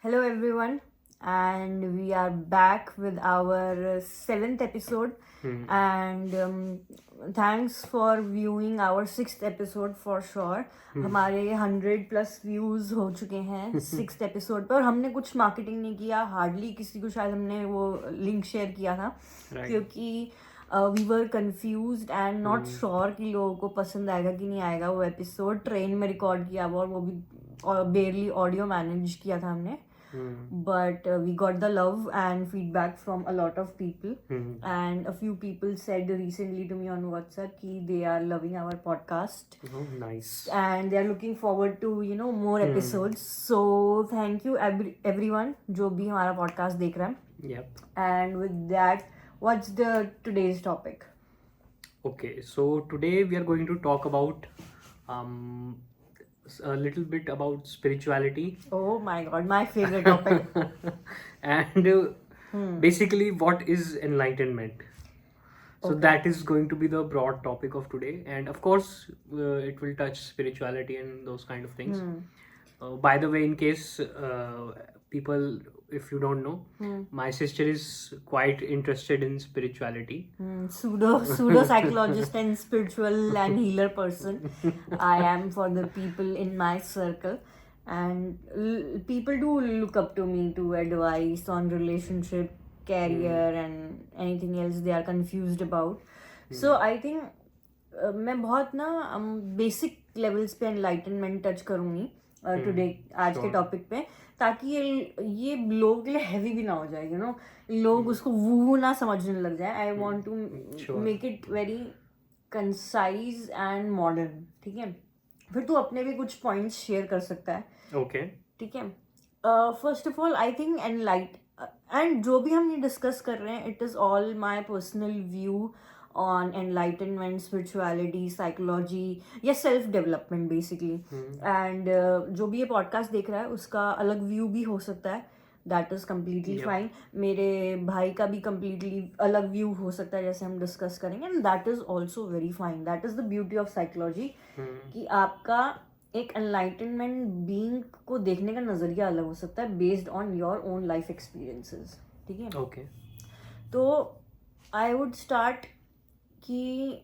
Hello, everyone, and we are back with our seventh episode. And thanks for viewing our sixth episode for sure. हमारे 100+ views हो चुके हैं sixth episode पे, और हमने कुछ मार्केटिंग नहीं किया, हार्डली किसी को शायद हमने वो लिंक शेयर किया था क्योंकि we were confused and not sure कि लोगों को पसंद आएगा कि नहीं आएगा. वो एपिसोड ट्रेन में रिकॉर्ड किया हुआ, और वो भी बेयरली ऑडियो मैनेज किया था हमने. But we got the love and feedback from a lot of people. And a few people said recently to me on WhatsApp कि they are loving our podcast. Oh, nice. And they are looking forward to more episodes. So thank you everyone जो भी हमारा podcast देख रहा है. Yep. And with that, what's the today's topic? Okay, so today we are going to talk about a little bit about spirituality. Oh my god, my favorite topic. And basically what is enlightenment. So that is going to be the broad topic of today, and of course it will touch spirituality and those kind of things. By the way, in case people, if you don't know, my sister is quite interested in spirituality. Pseudo psychologist and spiritual and healer person I am for the people in my circle, and people do look up to me to advice on relationship, career and anything else they are confused about. So I think मैं बहुत ना basic levels पे enlightenment touch करूँगी today, आज के topic पे, ताकि ये लोगों के लिए हैवी भी ना हो जाए. लोग उसको वो ना समझने लग जाए. I want to make it very concise and modern. ठीक है, फिर तू अपने भी कुछ पॉइंट्स शेयर कर सकता है. Okay. ठीक है. First of all I think and जो भी हम ये डिस्कस कर रहे हैं, it is all my personal view on enlightenment, spirituality, psychology या self development basically. And जो भी ये podcast देख रहा है उसका अलग व्यू भी हो सकता है. That is completely fine. मेरे भाई का भी completely अलग व्यू हो सकता है, जैसे हम डिस्कस करेंगे. And that is also very fine. That is the beauty of psychology. कि आपका एक enlightenment being को देखने का नजरिया अलग हो सकता है based on your own life experiences. ठीक है. Okay. तो I would start कि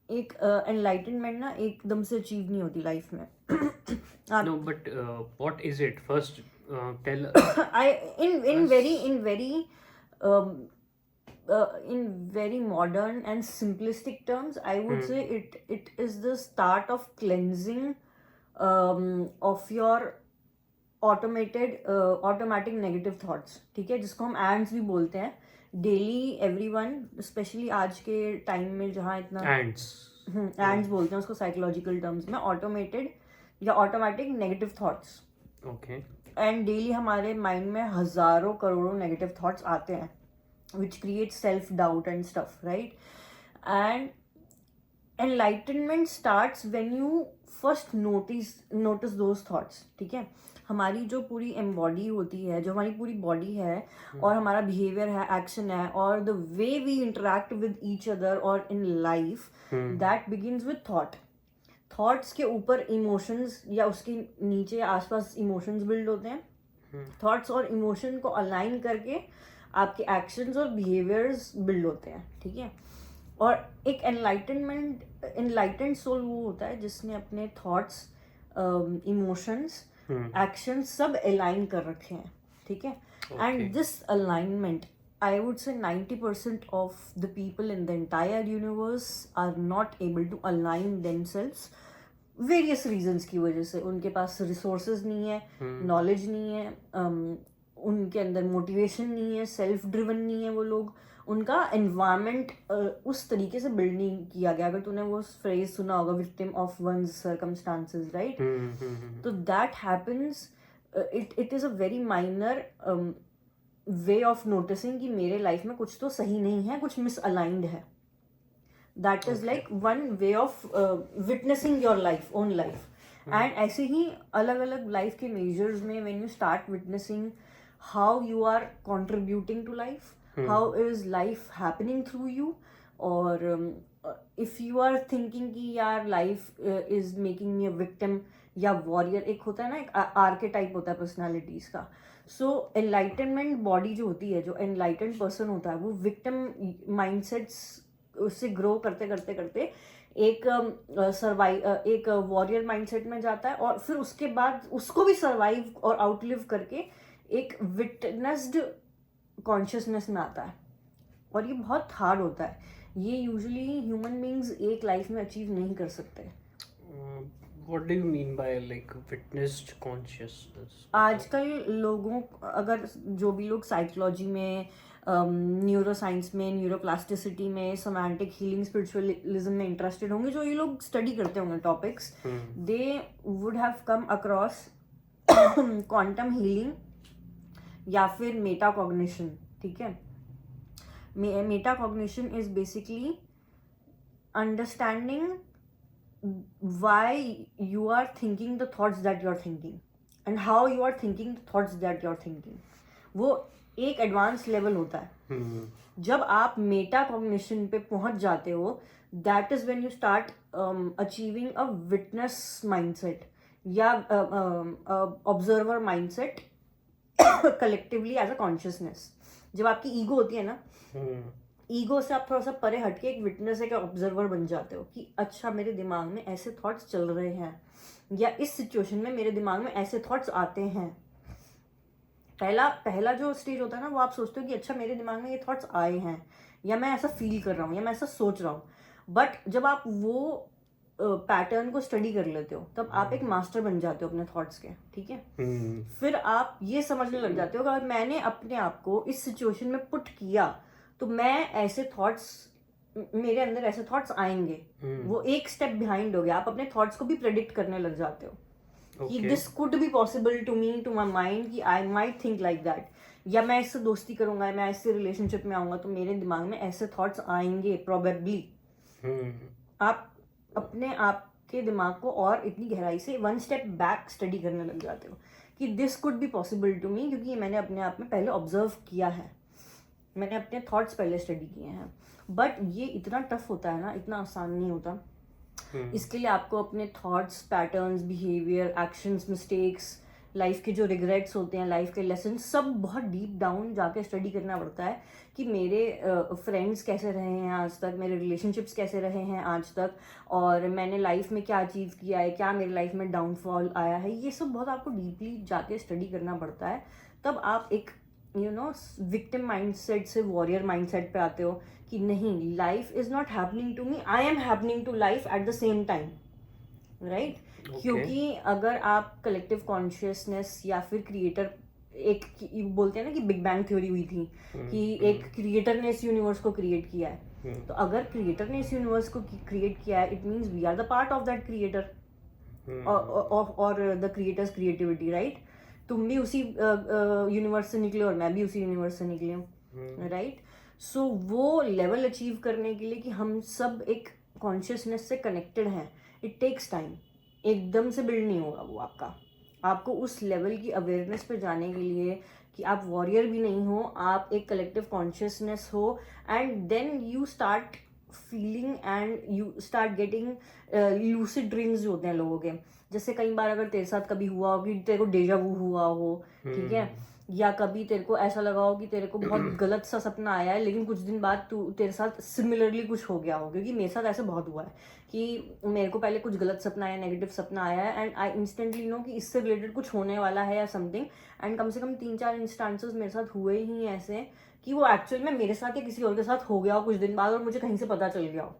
एक एनलाइटनमेंट ना एकदम से अचीव नहीं होती लाइफ में. No, but what is it? First, tell. In very modern and simplistic terms, I would say it is the start of cleansing of your automatic negative thoughts. ठीक है, जिसको हम एंड्स भी बोलते हैं. डेली एवरीवन, स्पेशली आज के time में जहाँ इतना एंड्स बोलते हैं उसको साइकोलॉजिकल टर्म्स में, ऑटोमेटेड या automatic negative thoughts. Okay. And daily हमारे माइंड में हजारों करोड़ों नेगेटिव थॉट्स आते हैं which create self doubt and stuff, right. And enlightenment starts when you first notice those thoughts. ठीक है, हमारी जो पूरी एम्बॉडी होती है, जो हमारी पूरी बॉडी है और हमारा बिहेवियर है, एक्शन है, और the way we interact with each other और in life, that begins with thought. Thoughts के ऊपर इमोशंस या उसके नीचे आसपास इमोशंस बिल्ड होते हैं. थॉट्स और इमोशन को अलाइन करके आपके एक्शंस और बिहेवियर्स बिल्ड होते हैं. ठीक है, और एक एनलाइटेंड सोल वो होता है जिसने अपने थॉट्स, इमोशंस, एक्शन सब अलाइन कर रखे हैं. ठीक है, and this alignment, I would say 90% of the people in the entire universe are not able to align themselves various reasons की वजह से. उनके पास रिसोर्सेज नहीं है, नॉलेज नहीं है, उनके अंदर मोटिवेशन नहीं है, सेल्फ ड्रिवन नहीं है वो लोग. उनका एनवायरनमेंट उस तरीके से बिल्ड नहीं किया गया. अगर तूने वो फ्रेज सुना होगा, victim of one's circumstances, right. तो that happens, it is a very minor way of noticing कि मेरे लाइफ में कुछ तो सही नहीं है, कुछ मिसअलाइंड है. That is like one way of witnessing your life, own life. And ऐसे ही अलग अलग लाइफ के मेजर्स में when you start witnessing how you are contributing to life, how is life happening through you, or if you are thinking कि यार life is making me a victim या warrior, एक होता है ना, एक आर्केटाइप होता है पर्सनालिटीज का. सो एनलाइटनमेंट बॉडी जो होती है, जो एनलाइटेंड पर्सन होता है, वो विक्टिम माइंडसेट्स उससे ग्रो करते करते करते एक एक वॉरियर माइंडसेट में जाता है, और फिर उसके बाद उसको भी सर्वाइव और आउटलिव करके एक विटनेस्ड कॉन्शियसनेस में आता है. और ये बहुत हार्ड होता है. ये यूजुअली ह्यूमन बीइंग्स एक लाइफ में अचीव नहीं कर सकते. What do you mean by like witnessed consciousness? आजकल लोगों, अगर जो भी लोग साइकोलॉजी में, न्यूरो साइंस में, न्यूरोप्लास्टिसिटी में, सोमैटिक हीलिंग, स्पिरिचुअलिज्म में इंटरेस्टेड होंगे, जो ये लोग स्टडी करते होंगे topics, they would have come across quantum healing या फिर मेटाकॉग्निशन. ठीक है, metacognition is basically understanding why you are thinking the thoughts that you are thinking and how you are thinking the thoughts that you are thinking. वो एक advance level होता है. जब आप मेटा कॉग्निशन पे पहुंच जाते हो, that is when you start achieving a witness mindset या observer mindset collectively as a consciousness. जब आपकी ईगो होती है ना, ईगो से आप थोड़ा सा परे हटके एक विटनेस एक ऑब्जर्वर बन जाते हो कि अच्छा मेरे दिमाग में ऐसे थॉट्स चल रहे हैं, या इस सिचुएशन में मेरे दिमाग में ऐसे थॉट्स आते हैं. पहला जो स्टेज होता है ना, वो आप सोचते हो कि अच्छा मेरे दिमाग में ये थॉट्स आए हैं, या मैं ऐसा फील कर रहा हूँ, या मैं ऐसा सोच रहा हूँ. बट जब आप वो पैटर्न को स्टडी कर लेते हो, तब आप एक मास्टर बन जाते हो अपने थॉट्स के. ठीक है, फिर आप ये समझने लग जाते हो कि अगर मैंने अपने आप को इस सिचुएशन में पुट किया तो मैं ऐसे थॉट्स, मेरे अंदर ऐसे थॉट्स आएंगे. वो एक स्टेप बिहाइंड हो गया. आप अपने थॉट्स को भी प्रेडिक्ट करने लग जाते हो कि this could be possible to me, to my mind, कि I might think like that, या मैं इससे दोस्ती करूंगा, मैं इससे रिलेशनशिप में आऊंगा तो मेरे दिमाग में ऐसे थॉट्स आएंगे प्रोबेबली. आप अपने आप के दिमाग को और इतनी गहराई से वन स्टेप बैक स्टडी करने लग जाते हो कि this could be possible to me, क्योंकि मैंने अपने आप में पहले ऑब्जर्व किया है, मैंने अपने थॉट्स पहले स्टडी किए हैं. बट ये इतना टफ होता है ना, इतना आसान नहीं होता. इसके लिए आपको अपने thoughts, patterns, behaviour, actions, mistakes, life के जो रिग्रेट्स होते हैं, लाइफ के लेसन, सब बहुत डीप डाउन जाके स्टडी करना पड़ता है कि मेरे फ्रेंड्स कैसे रहे हैं आज तक, मेरे रिलेशनशिप्स कैसे रहे हैं आज तक, और मैंने लाइफ में क्या अचीव किया है, क्या मेरी लाइफ में डाउनफॉल आया है. ये सब बहुत आपको डीपली जाके स्टडी करना पड़ता है. तब आप एक विक्टिम माइंडसेट से वॉरियर माइंडसेट पे आते हो कि नहीं, life is not happening to me, I am happening to life at the same time. Right, क्योंकि अगर आप कलेक्टिव कॉन्शियसनेस या फिर क्रिएटर, एक बोलते हैं ना कि बिग बैंग थ्योरी हुई थी कि एक क्रिएटर ने इस यूनिवर्स को क्रिएट किया है. तो अगर क्रिएटर ने इस यूनिवर्स को क्रिएट किया है, it means we are the part of that creator और द क्रिएटर्स क्रिएटिविटी. राइट, तुम भी उसी यूनिवर्स से निकले और मैं भी उसी यूनिवर्स से निकले हूँ. राइट, सो वो लेवल अचीव करने के लिए कि हम सब एक कॉन्शियसनेस से कनेक्टेड हैं, इट टेक्स टाइम. एकदम से बिल्ड नहीं होगा वो आपको उस लेवल की अवेयरनेस पे जाने के लिए कि आप वॉरियर भी नहीं हो, आप एक कलेक्टिव कॉन्शियसनेस हो, and then you start feeling and you start getting lucid dreams जो होते हैं लोगों के. जैसे कई बार अगर तेरे साथ कभी हुआ हो कि तेरे को डेजा वू हुआ हो, ठीक है, या कभी तेरे को ऐसा लगा हो कि तेरे को बहुत गलत सा सपना आया है, लेकिन कुछ दिन बाद तेरे साथ सिमिलरली कुछ हो गया हो. क्योंकि मेरे साथ ऐसे बहुत हुआ है कि मेरे को पहले कुछ गलत सपना आया, नेगेटिव सपना आया है, एंड आई इंस्टेंटली नो कि इससे रिलेटेड कुछ होने वाला है या समथिंग. एंड कम से कम 3-4 इंस्टांसेस मेरे साथ हुए ही ऐसे कि वो एक्चुअल में मेरे साथ या किसी और के साथ हो गया हो कुछ दिन बाद, और मुझे कहीं से पता चल गया हो.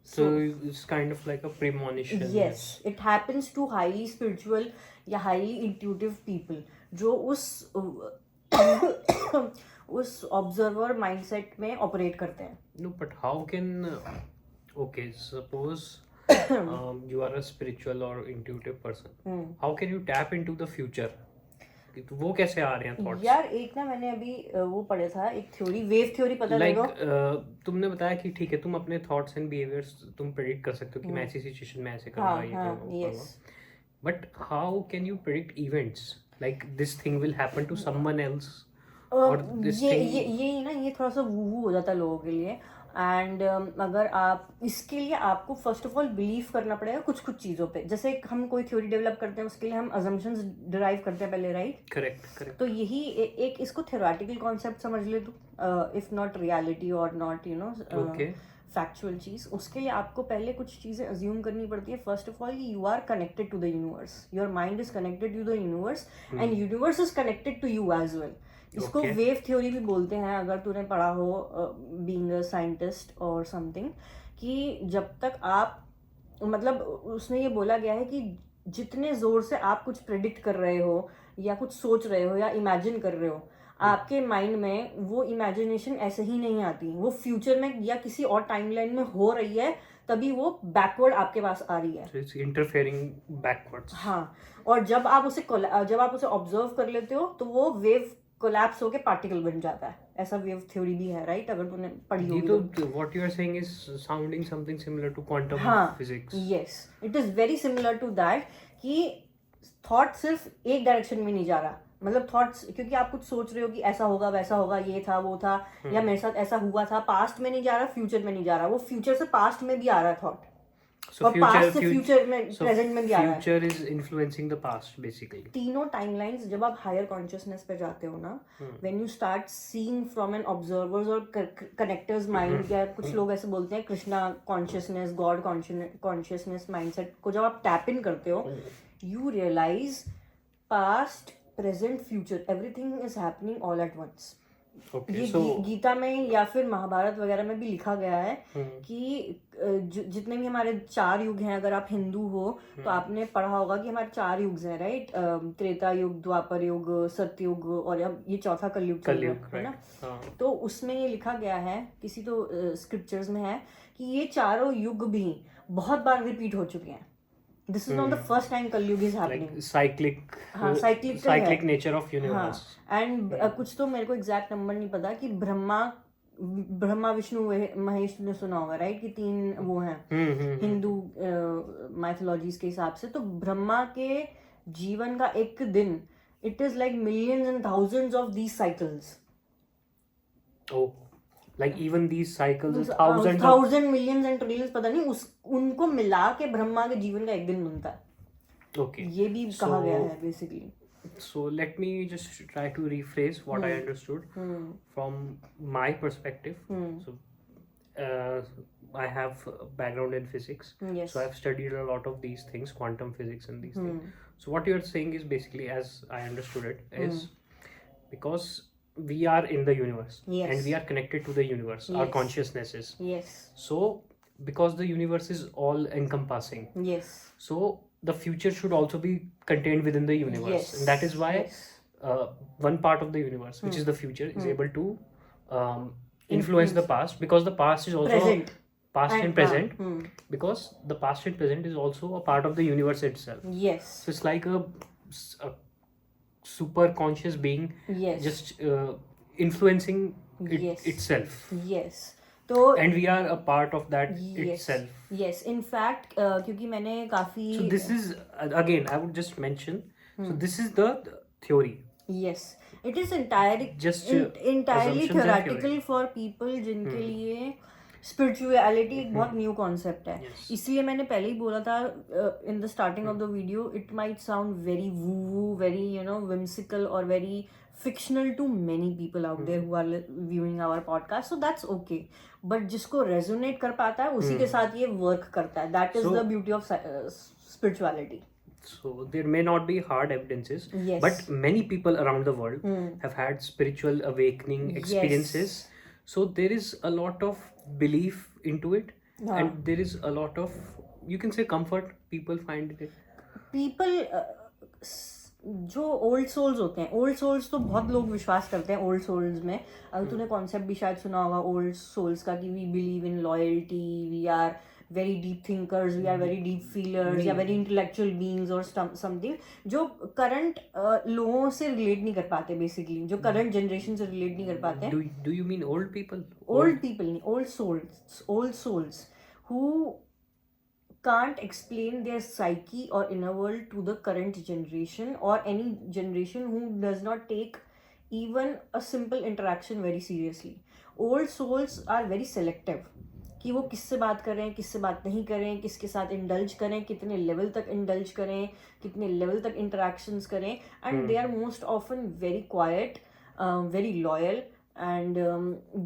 So it's kind of like a premonition. Yes, it happens to highly spiritual या highly intuitive people जो उस observer mindset में operate करते हैं. No, but how can okay, suppose you are a spiritual or intuitive person. How can you tap into the future? तो वो कैसे आ रहे हैं थॉट्स? यार एक ना मैंने अभी वो पढ़ा था, एक थ्योरी, वेव थ्योरी, पता लगा तुमने बताया कि ठीक है, तुम अपने थॉट्स एंड बिहेवियर्स तुम प्रेडिक्ट कर सकते हो कि मैं ऐसी सिचुएशन में ऐसे करूंगा, ये करूंगा. But how can you predict events like this thing will happen to someone else, और दिस थिंग, ये ना, ये थोड़ा सा वू हो जाता है लोगों के लिए. एंड अगर आप इसके लिए आपको फर्स्ट ऑफ ऑल बिलीव करना पड़ेगा कुछ कुछ चीज़ों पे. जैसे हम कोई थ्योरी डेवलप करते हैं उसके लिए हम अजम्पशंस डिराइव करते हैं पहले, राइट? करेक्ट. तो यही एक इसको थ्योरेटिकल कॉन्सेप्ट समझ ले तू, इफ नॉट रियलिटी और नॉट Okay. फैक्चुअल चीज. उसके लिए आपको पहले कुछ चीजें अज्यूम करनी पड़ती है. First of all you are connected to the universe, your mind is connected to the universe and universe is connected to you as well. इसको Okay. वेव थ्योरी भी बोलते हैं, अगर तूने पढ़ा हो बीइंग अ साइंटिस्ट और समथिंग, कि जब तक आप, मतलब उसमें ये बोला गया है कि जितने जोर से आप कुछ प्रेडिक्ट कर रहे हो या कुछ सोच रहे हो या इमेजिन कर रहे हो, आपके माइंड में वो इमेजिनेशन ऐसे ही नहीं आती. वो फ्यूचर में या किसी और टाइमलाइन में हो रही है, तभी वो बैकवर्ड आपके पास आ रही है. So it's interfering backwards. हाँ, और जब आप उसे ऑब्जर्व कर लेते हो तो वो वेव कोलैप्स होके पार्टिकल बन जाता है. ऐसा वेव थ्योरी भी है, राइट? अगर तूने पढ़ी ये होगी तो what you are saying is sounding something similar to quantum हाँ, physics. Yes, it is very similar to that. कि थॉट सिर्फ एक डायरेक्शन में नहीं जा रहा. मतलब थॉट्स, क्योंकि आप कुछ सोच रहे हो कि ऐसा होगा वैसा होगा, ये था वो था, या मेरे साथ ऐसा हुआ था, पास्ट में नहीं जा रहा, फ्यूचर में नहीं जा रहा, वो फ्यूचर से पास्ट में भी आ रहा है थॉट. So और पास्ट से फ्यूचर में, प्रेजेंट में भी आ रहा है. future is influencing the past basically. तीनों टाइमलाइंस जब आप हायर कॉन्शियसनेस पे जाते हो ना, when you start seeing from an observers और कनेक्टर्स माइंड, या कुछ लोग ऐसे बोलते हैं Krishna consciousness, God consciousness mindset को जब आप टैप इन करते हो, you realise past, present, future, everything is happening all at once. Okay. ये So गीता में या फिर महाभारत वगैरह में भी लिखा गया है कि जितने भी हमारे 4 युग हैं, अगर आप हिंदू हो तो आपने पढ़ा होगा कि हमारे 4 युग हैं, राइट? त्रेता युग, द्वापर युग, सतयुग, और अब ये चौथा कलयुग चल रहा है ना. तो उसमें ये लिखा गया है, किसी तो स्क्रिप्चर्स में है, कि ये चारों युग भी बहुत बार रिपीट हो चुके हैं. This is not the first time कलयुग इज हैपनिंग. like cyclic हाँ, cyclic तो cyclic है. nature of universe. हाँ, एंड कुछ तो मेरे को एग्जैक्ट नंबर नहीं पता, कि ब्रह्मा विष्णु महेश ने सुना होगा, राइट? कि 3 वो हैं हिंदू माइथोलॉजीज के हिसाब से. तो ब्रह्मा के जीवन का एक दिन, it is like millions and thousands of these cycles. Oh, like even these cycles, thousand, millions and trillions, पता नहीं, उनको मिला के ब्रह्मा के जीवन का एक दिन बनता है. Okay. ये भी कहा गया है basically. So let me just try to rephrase what I understood from my perspective. So I have a background in physics. Yes. So I've studied a lot of these things, quantum physics and these things. So what you're saying is basically, as I understood it, is because we are in the universe. Yes. And we are connected to the universe, our Yes. consciousnesses. Yes. So because the universe is all encompassing, Yes. so the future should also be contained within the universe. Yes. And that is why Yes. one part of the universe, which is the future, is able to influence the past, because the past is also Present. past and present, because the past and present is also a part of the universe itself. Yes. So it's like a super conscious being, Yes. just influencing Yes. itself, Yes. तो and we are a part of that yes. itself. Yes. In fact, क्योंकि मैंने काफी. So this is again, I would just mention. So this is the theory. Yes. It is entirely Just entirely assumptions and theoretical theory. for people जिनके लिए spirituality एक बहुत new concept है. Yes. इसलिए मैंने पहले ही बोला था in the starting of the video, it might sound very woo, very whimsical और very fictional to many people out there who are viewing our podcast. So that's okay. But जिसको resonate कर पाता है उसी के साथ ये work करता है. That is So- the beauty of spirituality. So there may not be hard evidences, Yes. but many people around the world have had spiritual awakening experiences. So there is a lot of belief into it, and there is a lot of, you can say, comfort people find in it. People जो old souls होते हैं, old souls तो बहुत लोग विश्वास करते हैं old souls में. अगर तूने कॉन्सेप्ट भी शायद सुना होगा ओल्ड सोल्स का, कि we believe in loyalty, we are very deep thinkers, we are very deep feelers, या वेरी इंटेलेक्चुअल बीइंग्स और समथिंग, जो करंट लोगों से रिलेट नहीं कर पाते. बेसिकली जो करंट जनरेशन से रिलेट नहीं कर पाते. Do you mean old people? Old people नहीं, old souls who can't explain their psyche or inner world to the current generation or any generation who does not take even a simple interaction very seriously. Old souls are very selective कि वो किससे बात करें, किससे बात नहीं करें, किसके साथ इंडल्ज करें, कितने लेवल तक इंडल्ज करें, कितने लेवल तक इंटरेक्शंस करें. And they are most often very quiet, very loyal, and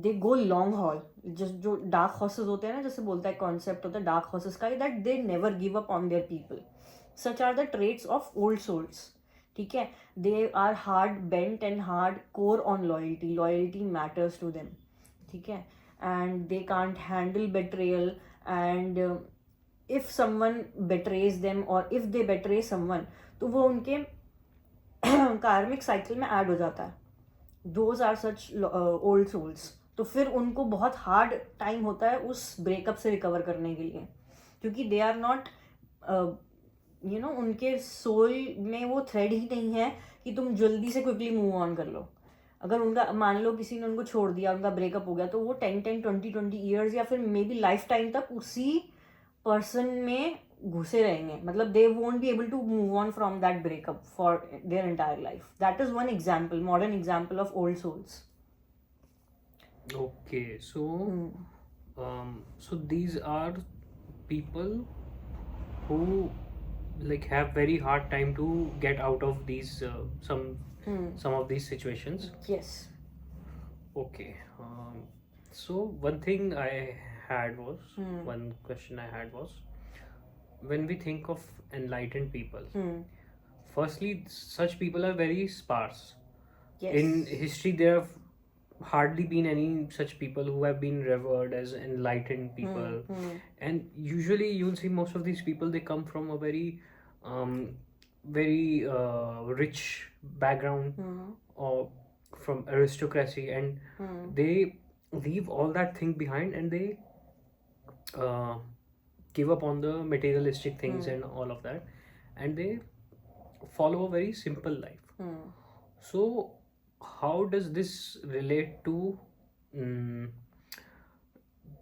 they go long haul. जो डार्क हॉर्सेस होते हैं ना, जैसे बोलता है कॉन्सेप्ट होता है डार्क हॉर्सेस का, that they never give up on their people. Such are the traits of old souls. ठीक है, they are hard bent and hard core on loyalty. Loyalty matters to them. ठीक है, and they can't handle betrayal, and if someone betrays them or if they betray someone, तो वो उनके कार्मिक cycle में add हो जाता है. those are such old souls. तो फिर उनको बहुत हार्ड टाइम होता है उस ब्रेकअप से रिकवर करने के लिए, क्योंकि दे आर नॉट उनके सोल में वो थ्रेड ही नहीं है कि तुम जल्दी से क्विकली मूव ऑन कर लो. अगर उनका मान लो किसी ने उनको छोड़ दिया, उनका ब्रेकअप हो गया, तो वो 10-20 ईयर्स या फिर मे बी लाइफ टाइम तक उसी पर्सन में घुसे रहेंगे. मतलब they won't be able to move on from that breakup for their entire life. That is one example, modern example of old souls. Okay, so these are people who like have very hard time to get out of these some of these situations. Yes. Okay. So one thing I had was one question I had was, when we think of enlightened people, firstly, such people are very sparse. Yes. In history, there have hardly been any such people who have been revered as enlightened people. And usually you'll see most of these people, they come from a very rich background or from aristocracy, and they leave all that thing behind, and they give up on the materialistic things and all of that, and they follow a very simple life. So how does this relate to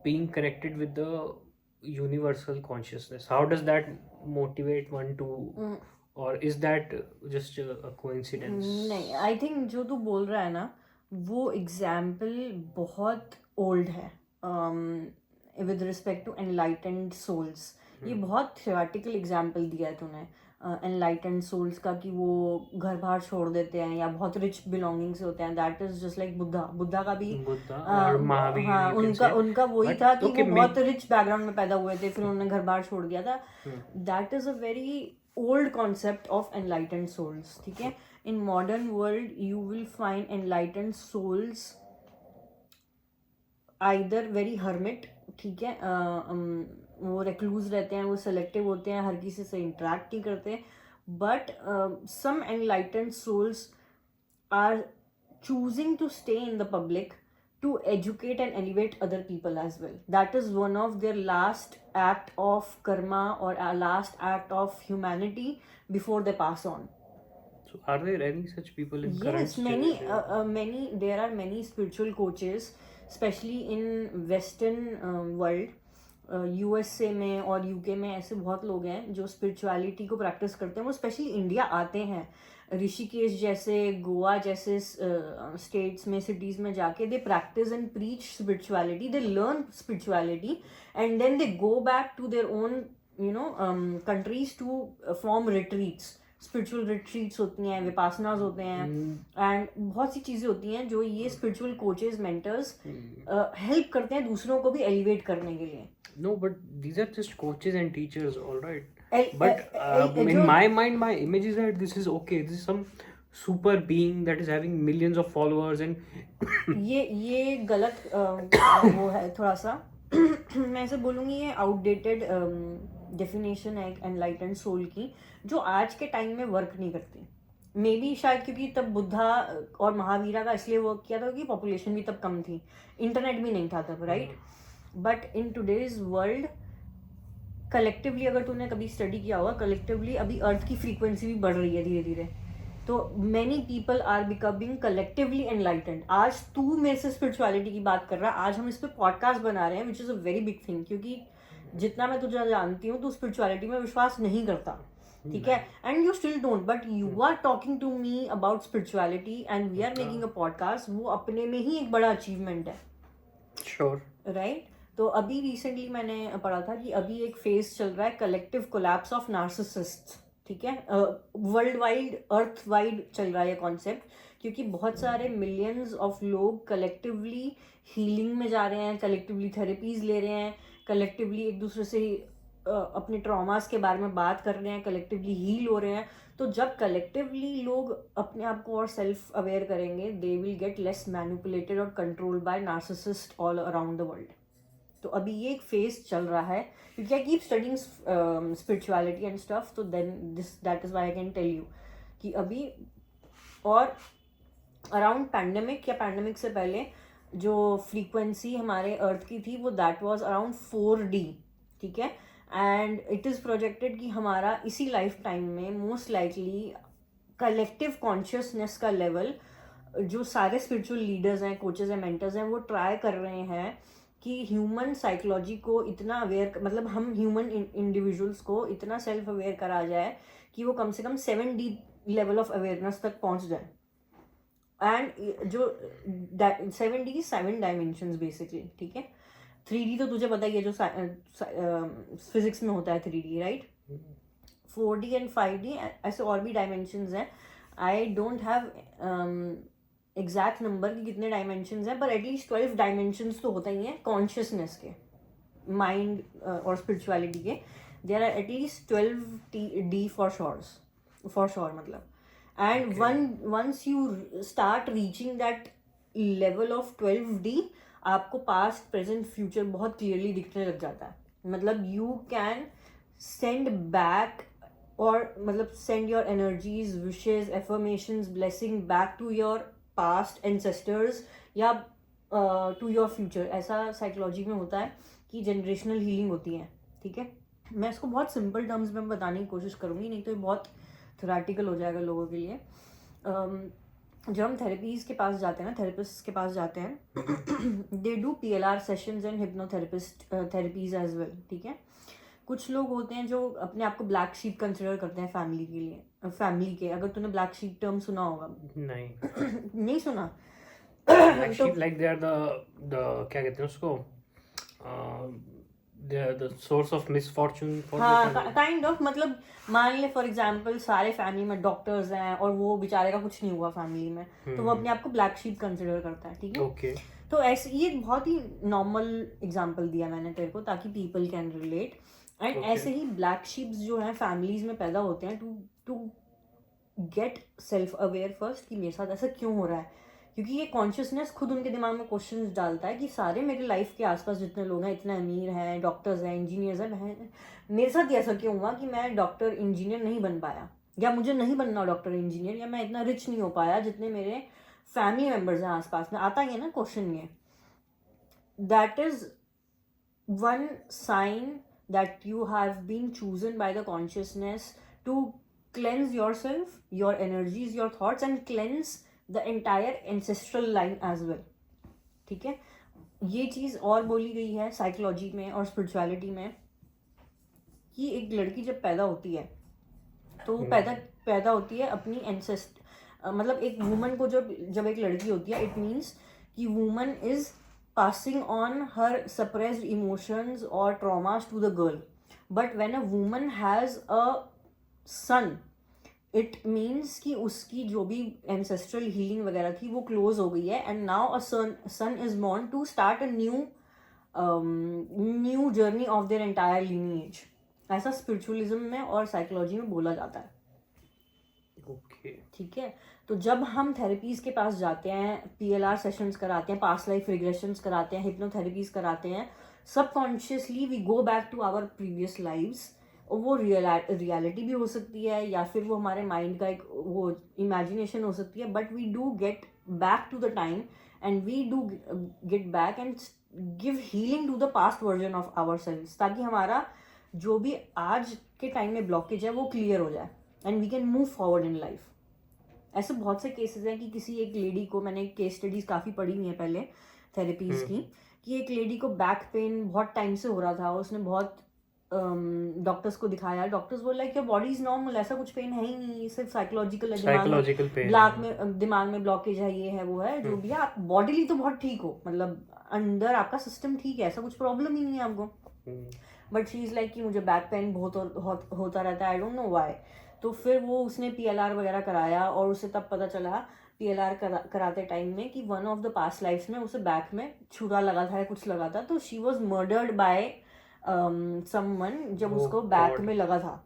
being connected with the universal consciousness? How does that motivate one to, or is that just a coincidence? नहीं, I think जो तू बोल रहा है ना, वो example बहुत old है with respect to enlightened souls. ये बहुत थियोरेटिकल एग्जाम्पल दिया है तूने एनलाइटेंड सोल्स का, कि वो घर बाहर छोड़ देते हैं या बहुत रिच बिलोंगिंग से होते हैं. That is just like Buddha का भी, बुद्धा और महावीर, हाँ, you can say. उनका वही But था कि okay, वो बहुत रिच बैकग्राउंड में पैदा हुए थे, फिर उन्होंने घर बाहर छोड़ दिया था. That is a very old concept of enlightened souls. ठीक है, in modern world you will find enlightened souls either very hermit. ठीक है, वो रेक्लूज रहते हैं, वो सेलेक्टिव होते हैं, हर किसी से इंटरेक्ट नहीं करते. But some enlightened souls are choosing to stay in the public to educate and elevate other people as well. That is one of their last act of karma or a last act of humanity before they pass on. So are there any such people in current Yes, many state? there are many spiritual coaches, especially in western world. USA में और UK में ऐसे बहुत लोग हैं जो spirituality को practice करते हैं. वो स्पेशली इंडिया आते हैं, ऋषिकेश जैसे, गोवा जैसे स्टेट्स में, सिटीज़ में जाके they practise and preach spirituality, they learn spirituality, and then they go back to their own countries to form retreats. Spiritual retreats होती हैं, विपासनाज होते हैं, एंड बहुत सी चीज़ें होती हैं जो ये स्पिरिचुअल कोचेज, मेंटर्स हेल्प करते हैं दूसरों को भी एलिवेट करने के लिए. No, but these are just coaches and teachers, all right. But in my mind, my image is that this is okay. This is some super being that is having millions of followers and ये गलत वो है थोड़ा सा. मैं ऐसे बोलूँगी ये आउटडेटेड डेफिनेशन है एनलाइटेंड सोल की, जो आज के टाइम में वर्क नहीं करती. मे बी शायद क्योंकि तब बुद्धा और महावीरा का इसलिए वर्क किया था कि पॉपुलेशन भी तब कम थी, इंटरनेट भी नहीं था तब, right. But in today's world collectively, अगर तूने कभी स्टडी किया होगा, कलेक्टिवली अभी अर्थ की फ्रीक्वेंसी भी बढ़ रही है धीरे धीरे. तो many people are becoming collectively enlightened. आज तू मेरे से स्पिरिचुअलिटी की बात कर रहा है, आज हम इस पर पॉडकास्ट बना रहे हैं, which is a very big thing, क्योंकि जितना मैं तुझे जानती हूँ तू स्पिरिचुअलिटी में विश्वास नहीं करता. ठीक है, and you still don't, but you are talking to me about spirituality and we are making a podcast, वो अपने में ही एक बड़ा अचीवमेंट है. श्योर. राइट. तो अभी रिसेंटली मैंने पढ़ा था कि अभी एक फेज चल रहा है कलेक्टिव कोलैप्स ऑफ नार्सिसिस्ट. ठीक है, वर्ल्ड वाइड, अर्थ वाइड चल रहा है ये कॉन्सेप्ट, क्योंकि बहुत सारे मिलियंस ऑफ लोग कलेक्टिवली हीलिंग में जा रहे हैं, कलेक्टिवली थेरेपीज ले रहे हैं, कलेक्टिवली एक दूसरे से अपने ट्रॉमास के बारे में बात कर रहे हैं, कलेक्टिवली हील हो रहे हैं. तो जब कलेक्टिवली लोग अपने आप को और सेल्फ अवेयर करेंगे, they will get less manipulated और controlled by narcissist all around the world. तो अभी ये एक फेज चल रहा है, क्योंकि I keep studying spirituality and stuff, तो then that is why I can tell you कि अभी और अराउंड पैंडेमिक या पैंडेमिक से पहले जो फ्रीक्वेंसी हमारे अर्थ की थी वो दैट वाज अराउंड 4D. ठीक है, एंड इट इज़ प्रोजेक्टेड कि हमारा इसी लाइफ टाइम में मोस्ट लाइकली कलेक्टिव कॉन्शियसनेस का लेवल, जो सारे स्पिरिचुअल लीडर्स हैं, कोचेस हैं, मेंटर्स हैं, वो ट्राई कर रहे हैं कि ह्यूमन साइकोलॉजी को इतना अवेयर, मतलब हम ह्यूमन इंडिविजुअल्स को इतना सेल्फ अवेयर करा जाए कि वो कम से कम 7D लेवल ऑफ अवेयरनेस तक पहुंच जाए. एंड जो 7D 7 डायमेंशंस बेसिकली. ठीक है, 3D तो तुझे पता ही है, जो फिजिक्स में होता है 3D, right. 4D and 5D ऐसे और भी डायमेंशंस हैं. I don't have exact number कि कितने डायमेंशंस हैं, पर एटलीस्ट 12 डायमेंशंस तो होता ही हैं कॉन्शियसनेस के, माइंड और स्पिरिचुअलिटी के. There are at least 12D for sure मतलब. And once you start reaching that level of 12D, आपको पास्ट प्रेजेंट फ्यूचर बहुत क्लियरली दिखने लग जाता है. मतलब यू कैन सेंड बैक, और मतलब send your energies, wishes, affirmations, blessing back to your past ancestors या टू योर फ्यूचर. ऐसा साइकोलॉजी में होता है कि जनरेशनल हीलिंग होती है. ठीक है, मैं इसको बहुत सिंपल टर्म्स में बताने की कोशिश करूँगी, नहीं तो ये बहुत थ्योरेटिकल हो जाएगा लोगों के लिए. जब हम थेरेपीज के पास जाते हैं ना, थेरेपिस्ट के पास जाते हैं, they do PLR sessions and hypnotherapist therapies as well. ठीक है, कुछ लोग होते हैं जो अपने आप को ब्लैक शीप कंसिडर करते हैं फैमिली के लिए, फैमिली के. अगर तूने ब्लैक शीप टर्म सुना होगा. नहीं. नहीं सुना. Black sheep, like they are the क्या कहते हैं उसको, they are the source of misfortune for the हाँ, family. Kind of. मतलब मान ले फॉर एग्जांपल सारे फैमिली में डॉक्टर्स हैं और वो बेचारे का कुछ नहीं हुआ फैमिली में, तो वो अपने आप को ब्लैक शीप कंसिडर करता है. ठीक है, Okay. तो ऐसे ये एक बहुत ही नॉर्मल एग्जांपल दिया मैंने तेरे को ताकि पीपल कैन रिलेट. एंड ऐसे ही ब्लैक शीप्स जो हैं फैमिलीज में पैदा होते हैं to get self aware first कि मेरे साथ ऐसा क्यों हो रहा है, क्योंकि ये कॉन्शियसनेस खुद उनके दिमाग में क्वेश्चंस डालता है कि सारे मेरे लाइफ के आसपास जितने लोग हैं, इतने अमीर हैं, डॉक्टर्स हैं, इंजीनियर्स हैं, मेरे साथ ऐसा क्यों हुआ कि मैं डॉक्टर इंजीनियर नहीं बन पाया, या मुझे नहीं बनना डॉक्टर इंजीनियर, या मैं इतना रिच नहीं हो पाया जितने मेरे फैमिली मेम्बर्स हैं आसपास में. आता ही है ना क्वेश्चन ये. That is one sine that you have been chosen by the consciousness to cleanse yourself, your energies, your thoughts, and cleanse the entire ancestral line as well. ठीक है, ये चीज़ और बोली गई है साइकोलॉजी में और स्पिरिचुअलिटी में कि एक लड़की जब पैदा होती है तो वो पैदा होती है अपनी मतलब एक वुमन को जब एक लड़की होती है, इट मीन्स कि woman is passing on her suppressed emotions or traumas to the girl. But when a woman has a son, it means कि उसकी जो भी ancestral healing वगैरह थी वो close हो गई है, and now a son is born to start a new journey of their entire lineage. ऐसा spiritualism में और psychology में बोला जाता है. Okay. ठीक है, तो जब हम थेरेपीज के पास जाते हैं, PLR सेशंस कराते हैं, पास्ट लाइफ रिग्रेशंस कराते हैं, हिप्नोथेरेपीज कराते हैं, subconsciously we go back to our previous lives. और वो रियलिटी भी हो सकती है या फिर वो हमारे माइंड का एक वो इमेजिनेशन हो सकती है, but we do get back to the time and we do get back and give healing to the past version of ourselves, ताकि हमारा जो भी आज के टाइम में ब्लॉकेज है वो क्लियर हो जाए and we can move forward in life. ऐसे बहुत से केसेस हैं कि किसी एक लेडी को, मैंने केस स्टडीज काफ़ी पढ़ी हुई हैं पहले थेरेपीज की, कि एक लेडी को बैक पेन बहुत टाइम से हो रहा था, उसने बहुत डॉक्टर्स को दिखाया, डॉक्टर्स बोल like your body is normal, ऐसा कुछ पेन है ही नहीं, सिर्फ साइकोलॉजिकल है, साइकोलॉजिकल पेन, दिमाग में ब्लॉकेज है, ये है वो है, जो भी है, आप बॉडीली तो बहुत ठीक हो, मतलब अंदर आपका सिस्टम ठीक है, ऐसा कुछ प्रॉब्लम ही नहीं है आपको। बट शी इज लाइक कि मुझे बैक पेन बहुत होता रहता है, आई डोंट नो व्हाई। तो फिर वो उसने PLR वगैरह कराया और उसे तब पता चला PLR कराते टाइम में कि one of the past life में उसे बैक में छुरा लगा था या कुछ लगा था, तो she was murdered by someone जब उसको बैक में लगा था।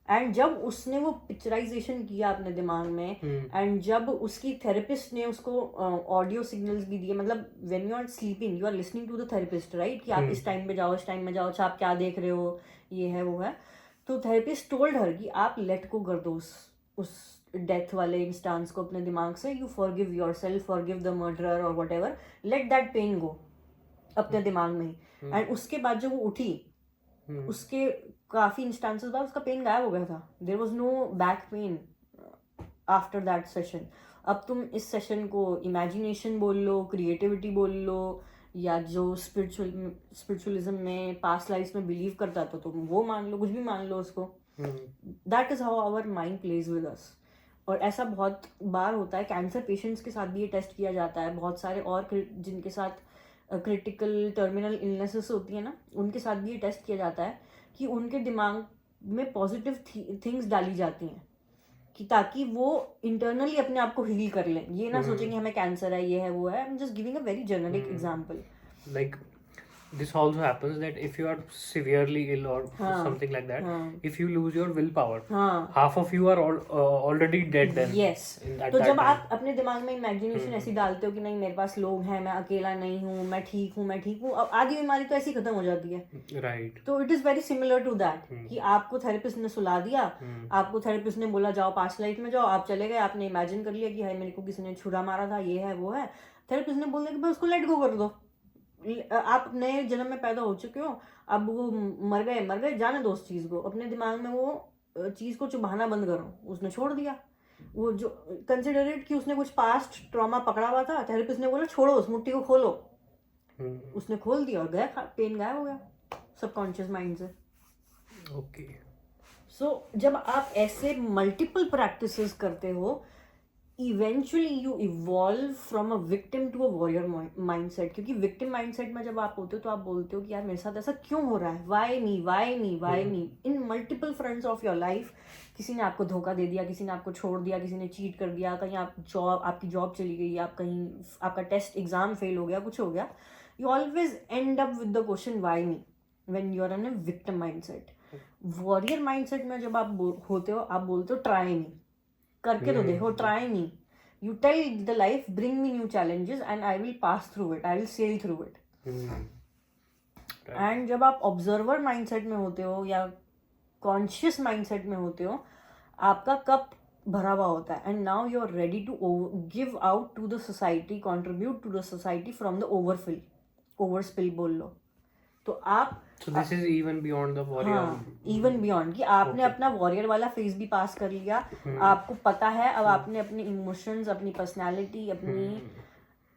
एंड जब उसने वो पिक्चराइजेशन किया अपने दिमाग में, एंड जब उसकी थेरेपिस्ट ने उसको ऑडियो सिग्नल्स भी दिए, मतलब when you are sleeping you are listening to the therapist, right, कि आप इस टाइम पे जाओ, इस टाइम में जाओ, अच्छा आप क्या देख रहे हो, ये है वो है। तो थेरेपिस्ट टोल्ड हर कि आप लेट को कर दो उस डेथ वाले इंस्टांस को अपने दिमाग से, you forgive yourself, forgive the murderer और व्हाटएवर, लेट दैट पेन गो अपने दिमाग में ही। एंड उसके बाद जब वो उठी, उसके काफी इंस्टांसेस बाद उसका पेन गायब हो गया था, there was no back pain after that session. अब तुम इस सेशन को इमेजिनेशन बोल लो, क्रिएटिविटी बोल लो, या जो स्पिरिचुअलिज्म में पास्ट लाइफ में बिलीव करता था तो वो मान लो, कुछ भी मान लो उसको। That is how our mind plays with us. और ऐसा बहुत बार होता है, कैंसर पेशेंट्स के साथ भी ये टेस्ट किया जाता है, बहुत सारे और जिनके साथ क्रिटिकल टर्मिनल इलनेसेस होती है ना, उनके साथ भी ये टेस्ट किया जाता है कि उनके दिमाग में पॉजिटिव थिंग्स डाली जाती हैं कि ताकि वो इंटरनली अपने आप को हील कर लें, ये ना सोचेंगे हमें कैंसर है, ये है वो है। I am just giving a very generic example. Like this also happens that if you are severely ill or something like that, if you lose your willpower, half of you are already dead then. Yes. तो जब आप अपने दिमाग में imagination ऐसी डालते हो कि नहीं मेरे पास लोग हैं, मैं अकेला नहीं हूँ, मैं ठीक हूँ, मैं ठीक हूँ, अब आधी बीमारी तो ऐसी खत्म हो जाती है, राइट। तो it is very similar to that कि आपको थेरेपिस्ट ने सुला दिया, आपको थेरेपिस्ट ने बोला जाओ पास्ट लाइफ में जाओ, आप चले गए, आपने इमेजिन कर लिया कि हाय मेरे को किसी ने छुरा मारा था, ये है वो है, थेरेपिस्ट ने बोला कि भाई उसको लेट गो कर दो, आप नए जन्म में पैदा हो चुके हो, अब वो मर गए, जाने दो उस चीज को, अपने दिमाग में वो चीज को चुभाना बंद करो। उसने छोड़ दिया वो, जो कंसिडर इट कि उसने कुछ पास्ट ट्रॉमा पकड़ा हुआ था, थेरेपिस्ट ने बोला छोड़ो उस मुट्ठी को, खोलो, उसने खोल दिया और गया, पेन गायब हो गया सबकॉन्शियस माइंड से। ओके। सो जब आप ऐसे मल्टीपल प्रैक्टिसेस करते हो, eventually you evolve from a victim to a warrior mindset. क्योंकि विक्टिम माइंडसेट में जब आप होते हो तो आप बोलते हो कि यार मेरे साथ ऐसा क्यों हो रहा है, why me why me why me, in multiple fronts of your life. किसी ने आपको धोखा दे दिया, किसी ने आपको छोड़ दिया, किसी ने चीट कर दिया, कहीं आपकी जॉब चली गई, आप कहीं आपका टेस्ट एग्जाम फेल हो गया, कुछ हो गया, you always end up with the question why me when you are in a victim mindset. Warrior mindset में जब आप होते हो, आप बोलते हो ट्राई मी, करके तो देखो, try me, you tell the life bring me new challenges and I will pass through it, I will sail through it. And जब आप observer mindset में होते हो या conscious mindset में होते हो, आपका कप भरा हुआ होता है, and now you are ready to give out to the society, contribute to the society from the overspill बोल लो। तो आप So this is even beyond the warrior. हाँ, even beyond कि आपने अपना वॉरियर वाला फेज भी पास कर लिया, आपको पता है, अब आपने अपने इमोशंस, अपनी पर्सनालिटी, अपनी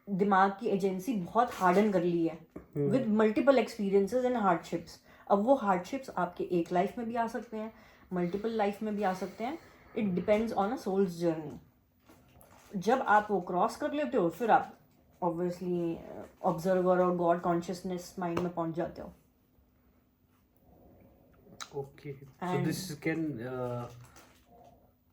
दिमाग की एजेंसी बहुत हार्डन कर ली है with multiple experiences and hardships. अब वो हार्डशिप्स आपके एक लाइफ में भी आ सकते हैं, मल्टीपल लाइफ में भी आ सकते हैं, it depends on a souls journey. जब आप वो क्रॉस कर लेते हो, फिर आप ऑब्वियसली ऑब्जर्वर और गॉड कॉन्शियसनेस माइंड में पहुंच जाते हो। Okay, so this can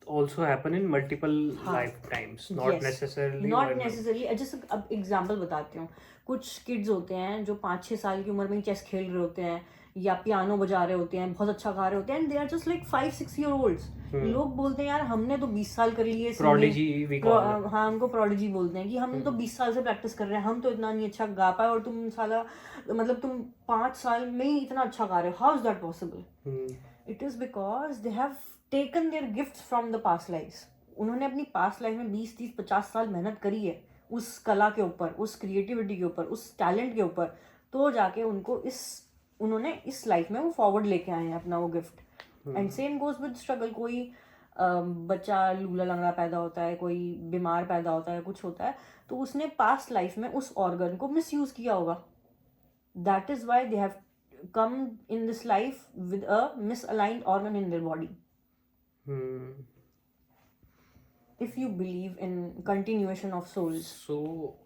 also happen in multiple lifetimes, not necessarily. जैसे अब एग्जांपल बताती हूँ, कुछ किड्स होते हैं जो 5-6 साल की उम्र में चेस खेल रहे होते हैं या पियानो बजा रहे होते हैं, बहुत अच्छा गा रहे होते हैं, and they are just like 5-6 year olds। लोग बोलते हैं यार हमने तो 20 साल कर लिए, हाँ, हमको प्रोडिजी बोलते हैं कि हम तो 20 साल से प्रैक्टिस कर रहे हैं, हम तो इतना नहीं अच्छा गा पाए और तुम साला, मतलब तुम 5 साल में ही इतना अच्छा गा रहे हो, how is that possible? It is because they have taken their gifts from the past lifes. उन्होंने अपनी पास्ट लाइफ में 20-30-50 साल मेहनत करी है उस कला के ऊपर, उस क्रिएटिविटी के ऊपर, उस टैलेंट के ऊपर, तो जाके उन्होंने इस लाइफ में वो फॉरवर्ड लेके आए हैं अपना वो gift. And same goes with struggle. कोई बच्चा लूला लंगड़ा पैदा होता है, कोई बीमार पैदा होता है, कुछ होता है, तो उसने पास्ट लाइफ में उस ऑर्गन को मिसयूज किया होगा। That is why they have come in this life with a misaligned organ in their body. If you believe in continuation of souls. So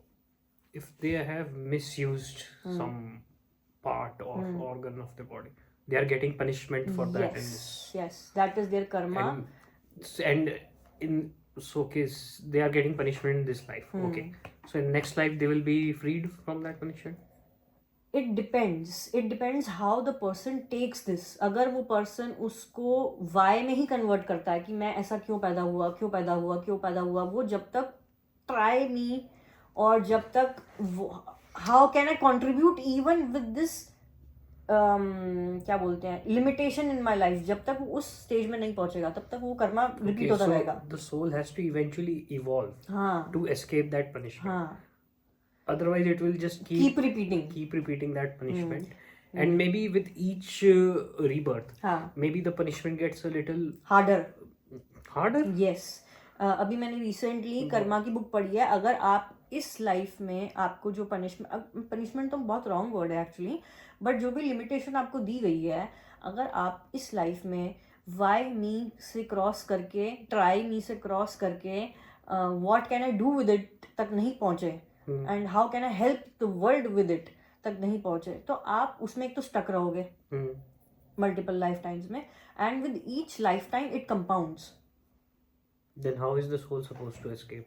if they have misused some part or organ of the body, they are getting punishment for that. Yes, that is their karma. And in so case they are getting punishment in this life. Okay, so in next life they will be freed from that punishment. It depends how the person takes this. अगर वो person उसको why में ही convert करता है कि मैं ऐसा क्यों पैदा हुआ, वो जब तक try me और जब तक how can I contribute even with this क्या बोलते हैं limitation in my life, जब तक वो उस stage में नहीं पहुंचेगा तब तक वो कर्मा repeat होता रहेगा. The soul has to eventually evolve to escape that punishment. Otherwise it will just keep repeating that punishment. And maybe with each rebirth maybe the punishment gets a little harder. Yes. अभी मैंने recently Karma की book पढ़ी है. अगर आप इस life में आपको जो पनिशमेंट तो बहुत रॉन्ग वर्ड है एक्चुअली, बट जो भी लिमिटेशन आपको दी गई है, अगर आप इस लाइफ में वाई मी से क्रॉस करके, ट्राई मी से क्रॉस करके what can I do with it तक नहीं पहुंचे and how can I help the world with it तक नहीं पहुंचे, तो आप उसमें एक तो स्टक रहोगे मल्टीपल लाइफ टाइम्स में, and with each lifetime it compounds. Then how is the soul supposed to escape?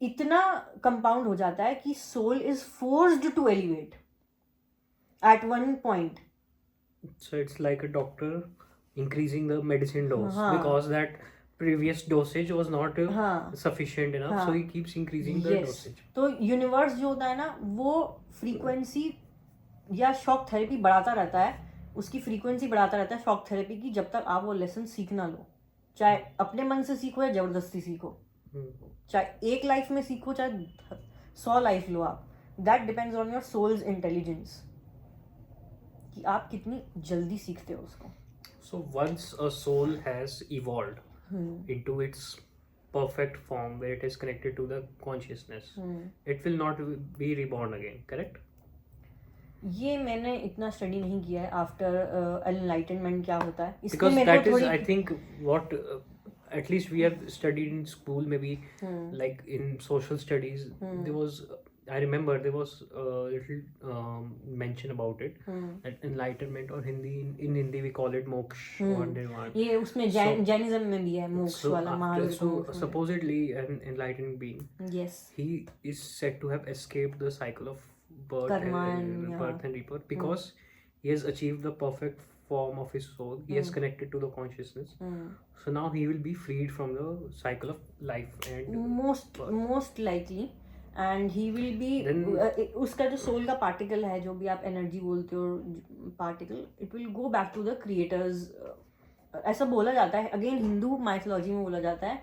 इतना कंपाउंड हो जाता है कि soul is forced to elevate at one point. So it's like a doctor increasing the medicine dose because that previous dosage was not sufficient enough, so he keeps increasing the dosage. तो universe जो होता है ना, वो frequency या shock therapy बढ़ाता रहता है, उसकी फ्रीक्वेंसी बढ़ाता रहता है शॉक थेरेपी की, जब तक आप वो लेसन सीख ना लो. चाहे अपने मन से सीखो या जबरदस्ती सीखो, चाहे एक लाइफ में सीखो चाहे 100 लाइफ लो आप. That depends on your souls intelligence कि आप कितनी जल्दी सीखते हो उसको. So once a soul has evolved into its perfect form where it is connected to the consciousness, it will not be reborn again, correct? ये मैंने इतना स्टडी नहीं किया है आफ्टर एनलाइटनमेंट क्या होता है. Because that is I think what at least we have studied in school, maybe like in social studies there was, I remember there was a little mention about it, that enlightenment, or in Hindi we call it moksha or nirvana. ये उसमें Jainism में भी है मोक्ष वाला Mahavir. So supposedly an enlightened being, yes, he is said to have escaped the cycle of birth and rebirth because he has achieved the perfect form of his soul. He has connected to the consciousness. So now he will be freed from the cycle of life and most likely, and he will be उसका जो soul का particle है, जो भी आप energy बोलते हो particle, it will go back to the creators. ऐसा बोला जाता है, अगेन हिंदू माइथोलॉजी में बोला जाता है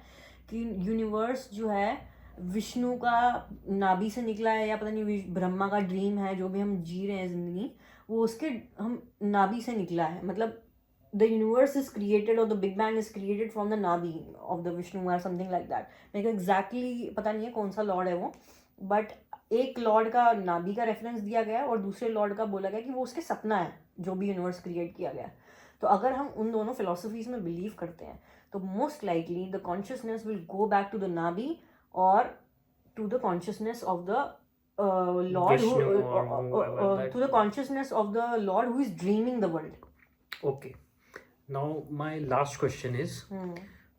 कि यूनिवर्स जो है विष्णु का नाभि से निकला है, या पता नहीं ब्रह्मा का ड्रीम है, जो भी हम जी रहे हैं जिंदगी, वो उसके हम नाभि से निकला है. मतलब द यूनिवर्स इज क्रिएटेड और the big bang is created from the नाभि ऑफ द विष्णु और समथिंग लाइक दैट. मेरे को एग्जैक्टली पता नहीं है कौन सा लॉर्ड है वो, बट एक लॉर्ड का नाभि का रेफरेंस दिया गया और दूसरे लॉर्ड का बोला गया कि वो उसके सपना है जो भी यूनिवर्स क्रिएट किया गया. तो अगर हम उन दोनों फिलोसफीज में बिलीव करते हैं तो most likely the consciousness will go back to the nabhi or to the consciousness of the Lord, to the consciousness of the Lord who is dreaming the world. Okay. Now my last question is,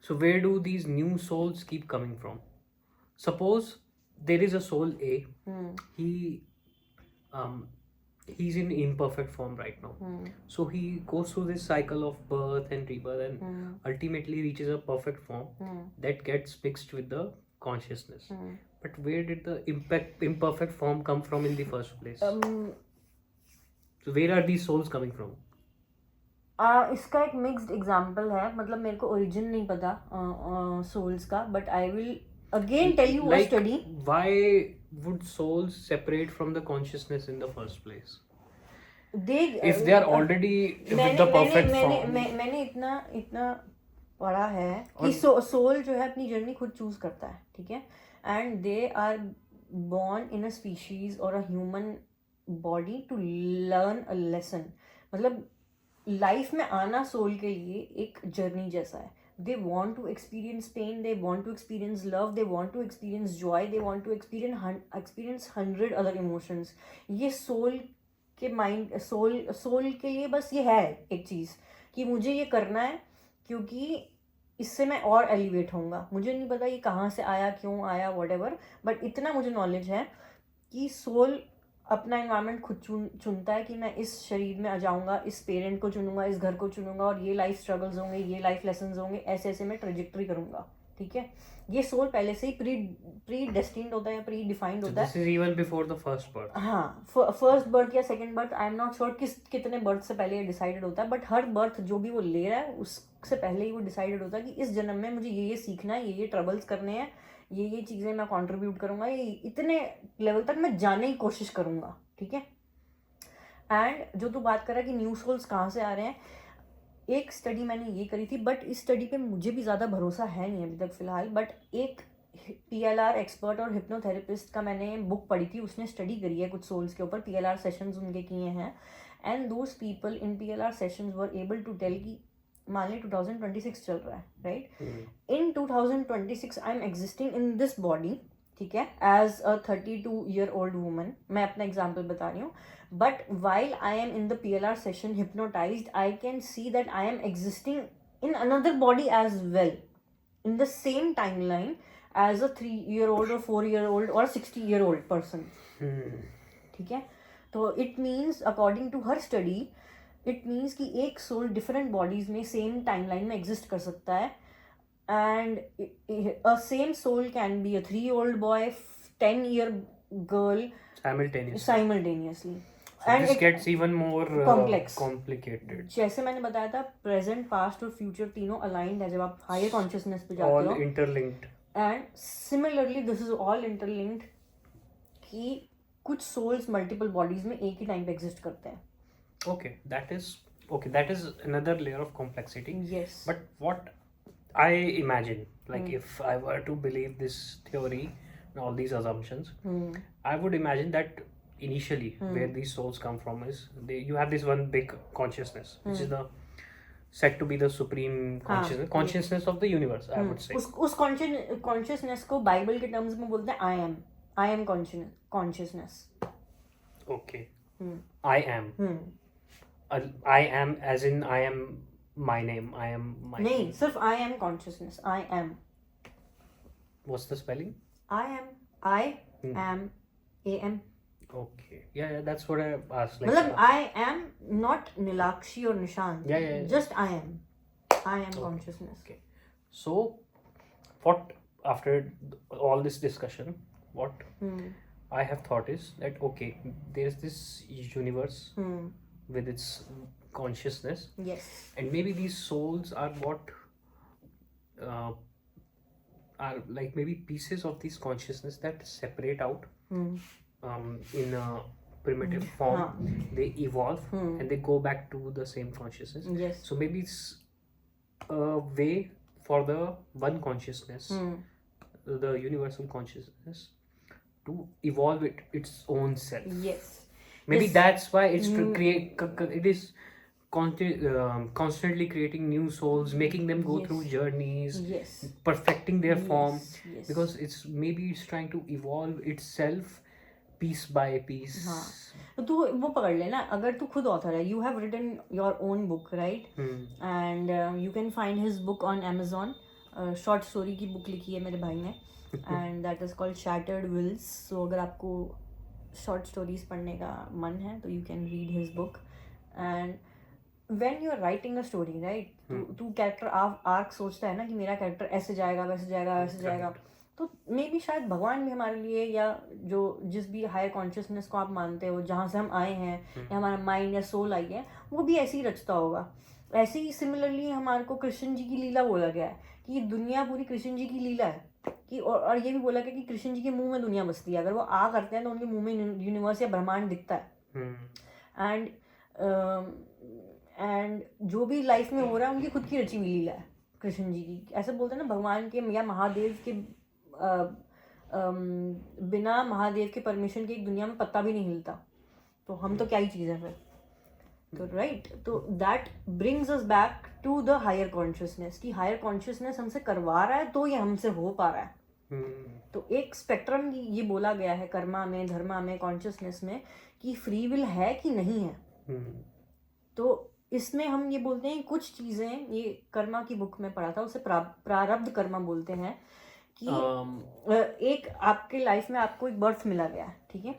so where do these new souls keep coming from? Suppose there is a soul A. He's in imperfect form right now. So he goes through this cycle of birth and rebirth and ultimately reaches a perfect form that gets mixed with the consciousness. But where did the imperfect form come from in the first place? So where are these souls coming from? इसका एक mixed example है. मतलब मेरे को origin नहीं पता souls का, but I will again tell you a study. Why would souls separate from the consciousness in the first place? If they are already with the perfect form. मैंने इतना पढ़ा है कि सोल जो है अपनी जर्नी खुद चूज करता है, ठीक है, and they are born in a species or a human body to learn a lesson. मतलब लाइफ में आना सोल के लिए एक जर्नी जैसा है. They want to experience pain, they want to experience love, they want to experience joy, they want to experience 100 other emotions. ये soul के माइंड सोल के लिए बस ये है एक चीज़ कि मुझे ये करना है क्योंकि इससे मैं और एलिवेट होऊंगा. मुझे नहीं पता ये कहाँ से आया, क्यों आया, whatever, बट इतना मुझे नॉलेज है कि सोल अपना इन्वायरमेंट खुद चुनता है कि मैं इस शरीर में आ जाऊंगा, इस पेरेंट को चुनूंगा, इस घर को चुनूंगा, और ये लाइफ स्ट्रगल्स होंगे, ये लाइफ लेसन्स होंगे, ऐसे ऐसे मैं ट्रेजेक्टरी करूंगा. ठीक है, ये सोल पहले से ही प्री डेस्टिन्ड होता है या प्री डिफाइंड होता है. This is even before the first birth. हाँ, फर्स्ट बर्थ या second birth, I am not sure कितने बर्थ से पहले ये डिसाइडेड होता है, बट हर बर्थ जो भी वो ले रहा है उससे पहले ही वो डिसाइडेड होता है कि इस जन्म में मुझे ये सीखना है, ये ट्रबल्स करने हैं, ये चीज़ें मैं कंट्रीब्यूट करूंगा, ये इतने लेवल तक मैं जाने की कोशिश करूंगा. ठीक है. एंड जो तू बात कर रहा है कि न्यू सोल्स कहाँ से आ रहे हैं, एक स्टडी मैंने ये करी थी, बट इस स्टडी पे मुझे भी ज़्यादा भरोसा है नहीं अभी तक फ़िलहाल, बट एक PLR एक्सपर्ट और हिप्नोथेरेपिस्ट का मैंने बुक पढ़ी थी, उसने स्टडी करी है कुछ सोल्स के ऊपर, PLR सेशंस उनके किए हैं, and those people in PLR sessions were able to tell कि मान ली 2026 चल रहा है, right. In 2026 I am existing in this body, ठीक है, एज अ 32-year-old वुमन. मैं अपना एग्जाम्पल बता रही हूँ. But while I am in the PLR session hypnotized, I can see that I am existing in another body as well, in the same time line as a 3-year-old और 4-year-old और 60-year-old person. ठीक है. तो it means according to her study, it means कि एक soul different bodies में same timeline में exist कर सकता है. And a same soul can be a 3-year-old boy, 10-year girl simultaneously. So and this gets even more complicated. जैसे मैंने बताया था, प्रेजेंट, पास्ट और फ्यूचर तीनों अलाइंड है जब आप हायर कॉन्शियसनेस पे जाते हो. All interlinked. And similarly this is all interlinked कि कुछ souls multiple bodies में एक ही टाइम पे एग्जिस्ट करते हैं. Okay, that is another layer of complexity. Yes. But what I imagine, like if I were to believe this theory and all these assumptions, I would imagine that initially where these souls come from is you have this one big consciousness, which is the said to be the supreme consciousness of the universe, I would say. उस consciousness को Bible के terms में बोलते हैं I am consciousness. Okay. I am. I am as in I am my name. I am my नहीं, name. सिर्फ I am consciousness. I am. What's the spelling? I am AM. Okay. Yeah, that's what I asked. Like, मतलब I am not Nilakshi or Nishan. Yeah. Just I am. I am consciousness. Okay. So, what after all this discussion, what I have thought is that okay, there's this universe with its consciousness. Yes. And maybe these souls are what are like maybe pieces of this consciousness that separate out in a primitive form. They evolve and they go back to the same consciousness. Yes. So maybe it's a way for the one consciousness, the universal consciousness, to evolve its own self. Yes. Maybe that's why it's it is constantly creating new souls, making them go through journeys, perfecting their form, because it's trying to evolve itself piece by piece. तो तू वो पकड़ लेना, अगर तू खुद author है, you have written your own book, right? And you can find his book on Amazon. Short story की बुक लिखी है मेरे भाई ने, and that is called Shattered Wills. So अगर आपको शॉर्ट स्टोरीज पढ़ने का मन है तो you can read his book. And when you are writing a story, right? तू कैरेक्टर आर्क सोचता है ना कि मेरा कैरेक्टर ऐसे जाएगा, वैसे जाएगा, वैसे जाएगा. तो मे बी शायद भगवान भी हमारे लिए, या जो जिस भी हायर कॉन्शियसनेस को आप मानते हो, जहाँ से हम आए हैं, या हमारा माइंड या सोल आई है, वो भी ऐसे ही रचता होगा. ऐसे ही सिमिलरली हमारे को कृष्ण जी की लीला बोला गया है कि ये दुनिया पूरी कृष्ण जी की लीला है, कि और ये भी बोला गया कि कृष्ण जी के मुंह में दुनिया बसती है. अगर वो आ करते हैं तो उनके मुंह में यूनिवर्स या ब्रह्मांड दिखता है. एंड जो भी लाइफ में हो रहा है उनकी खुद की रची हुई लीला है कृष्ण जी की. ऐसे बोलते हैं ना, भगवान के या महादेव के बिना महादेव के परमिशन के एक दुनिया में पत्ता भी नहीं हिलता. तो हम तो क्या ही चीज़ है फिर. तो राइट, तो that brings us back to the higher consciousness कि हायर कॉन्शियसनेस हमसे करवा रहा है तो ये हमसे हो पा रहा है. तो एक स्पेक्ट्रम ये बोला गया है कर्मा में, धर्मा में, कॉन्शियसनेस में कि फ्री विल है कि नहीं है. तो इसमें हम ये बोलते हैं कुछ चीजें, ये कर्मा की बुक में पढ़ा था, उसे प्रारब्ध कर्मा बोलते हैं कि एक आपके लाइफ में आपको एक बर्थ मिला गया है, ठीक है.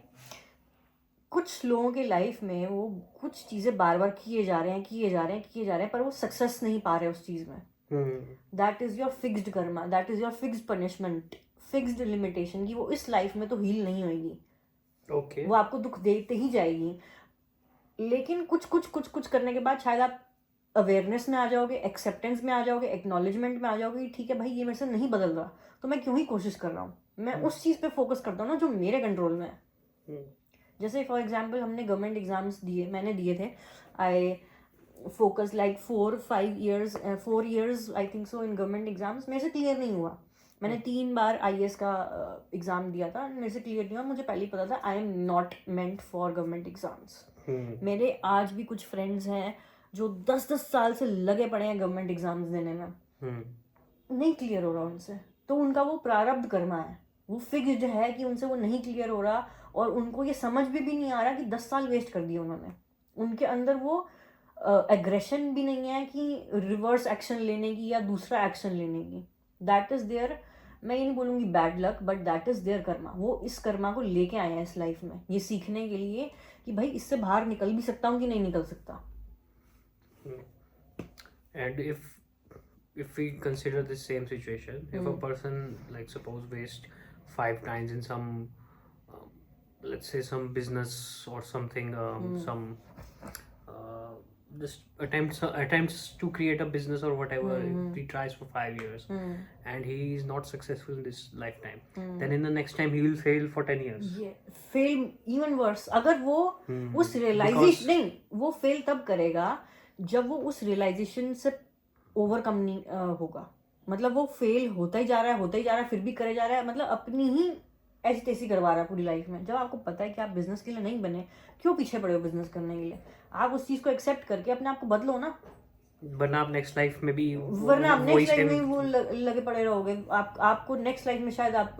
कुछ लोगों के लाइफ में वो कुछ चीजें बार बार किए जा रहे हैं पर वो सक्सेस नहीं पा रहे उस चीज में. That is your fixed Karma, that is your fixed punishment, fixed limitation कि वो इस लाइफ में तो हील नहीं होगी. ओके. वो आपको दुख देते ही जाएगी. लेकिन कुछ करने के बाद शायद आप अवेयरनेस में आ जाओगे, एक्सेप्टेंस में आ जाओगे, एक्नॉलेजमेंट में आ जाओगे कि ठीक है भाई ये मेरे से नहीं बदल रहा, तो मैं क्यों ही कोशिश कर रहा हूँ. मैं उस चीज़ पे फोकस करता हूँ ना जो मेरे कंट्रोल में है. जैसे फॉर एग्जाम्पल हमने गवर्नमेंट एग्जाम्स दिए, मैंने दिए थे. I focus like 4 years I think so in government exams. मेरे से क्लियर नहीं हुआ. मैंने 3 बार IAS का एग्जाम दिया था, मेरे से क्लियर नहीं हुआ. मुझे पहले ही पता था I am not meant for government exams. मेरे आज भी कुछ फ्रेंड्स हैं जो 10-10 साल से लगे पड़े हैं गवर्नमेंट एग्जाम्स देने में, नहीं क्लियर हो रहा उनसे. तो उनका वो प्रारब्ध कर्मा है, वो फिक्स्ड है कि उनसे वो नहीं क्लियर हो रहा, और उनको ये समझ भी नहीं आ रहा कि 10 साल वेस्ट कर दिए उन्होंने. उनके अंदर वो एग्रेशन भी नहीं है कि रिवर्स एक्शन लेने की या दूसरा एक्शन लेने की. दैट इज देयर, मैं ये नहीं बोलूँगी bad luck, but that is their karma. वो इस कर्मा को लेके आए हैं इस लाइफ में, ये सीखने के लिए कि भाई इससे बाहर निकल भी सकता हूँ कि नहीं निकल सकता. And if we consider this same situation, if a person, like suppose, waste 5 times in some let's say some business or something, some just attempts to create a business or whatever, he tries for 5 years and he is not successful in this lifetime, then in the next time he will fail for 10 years. fail even worse. अगर वो उस realization नहीं, वो fail तब करेगा जब वो उस realization से ओवरकम नहीं होगा. मतलब वो फेल होता ही जा रहा है फिर भी करे जा रहा है, मतलब अपनी ही एजिटेसी करवा रहा है पूरी लाइफ में. जब आपको पता है कि आप बिजनेस के लिए नहीं बने, क्यों पीछे पड़े हो बिजनेस करने के लिए? आप उस चीज को एक्सेप्ट करके अपने आप को बदलो ना, वरना आप नेक्स्ट लाइफ में भी वो लगे पड़े रहोगे. आपको नेक्स्ट लाइफ में शायद आप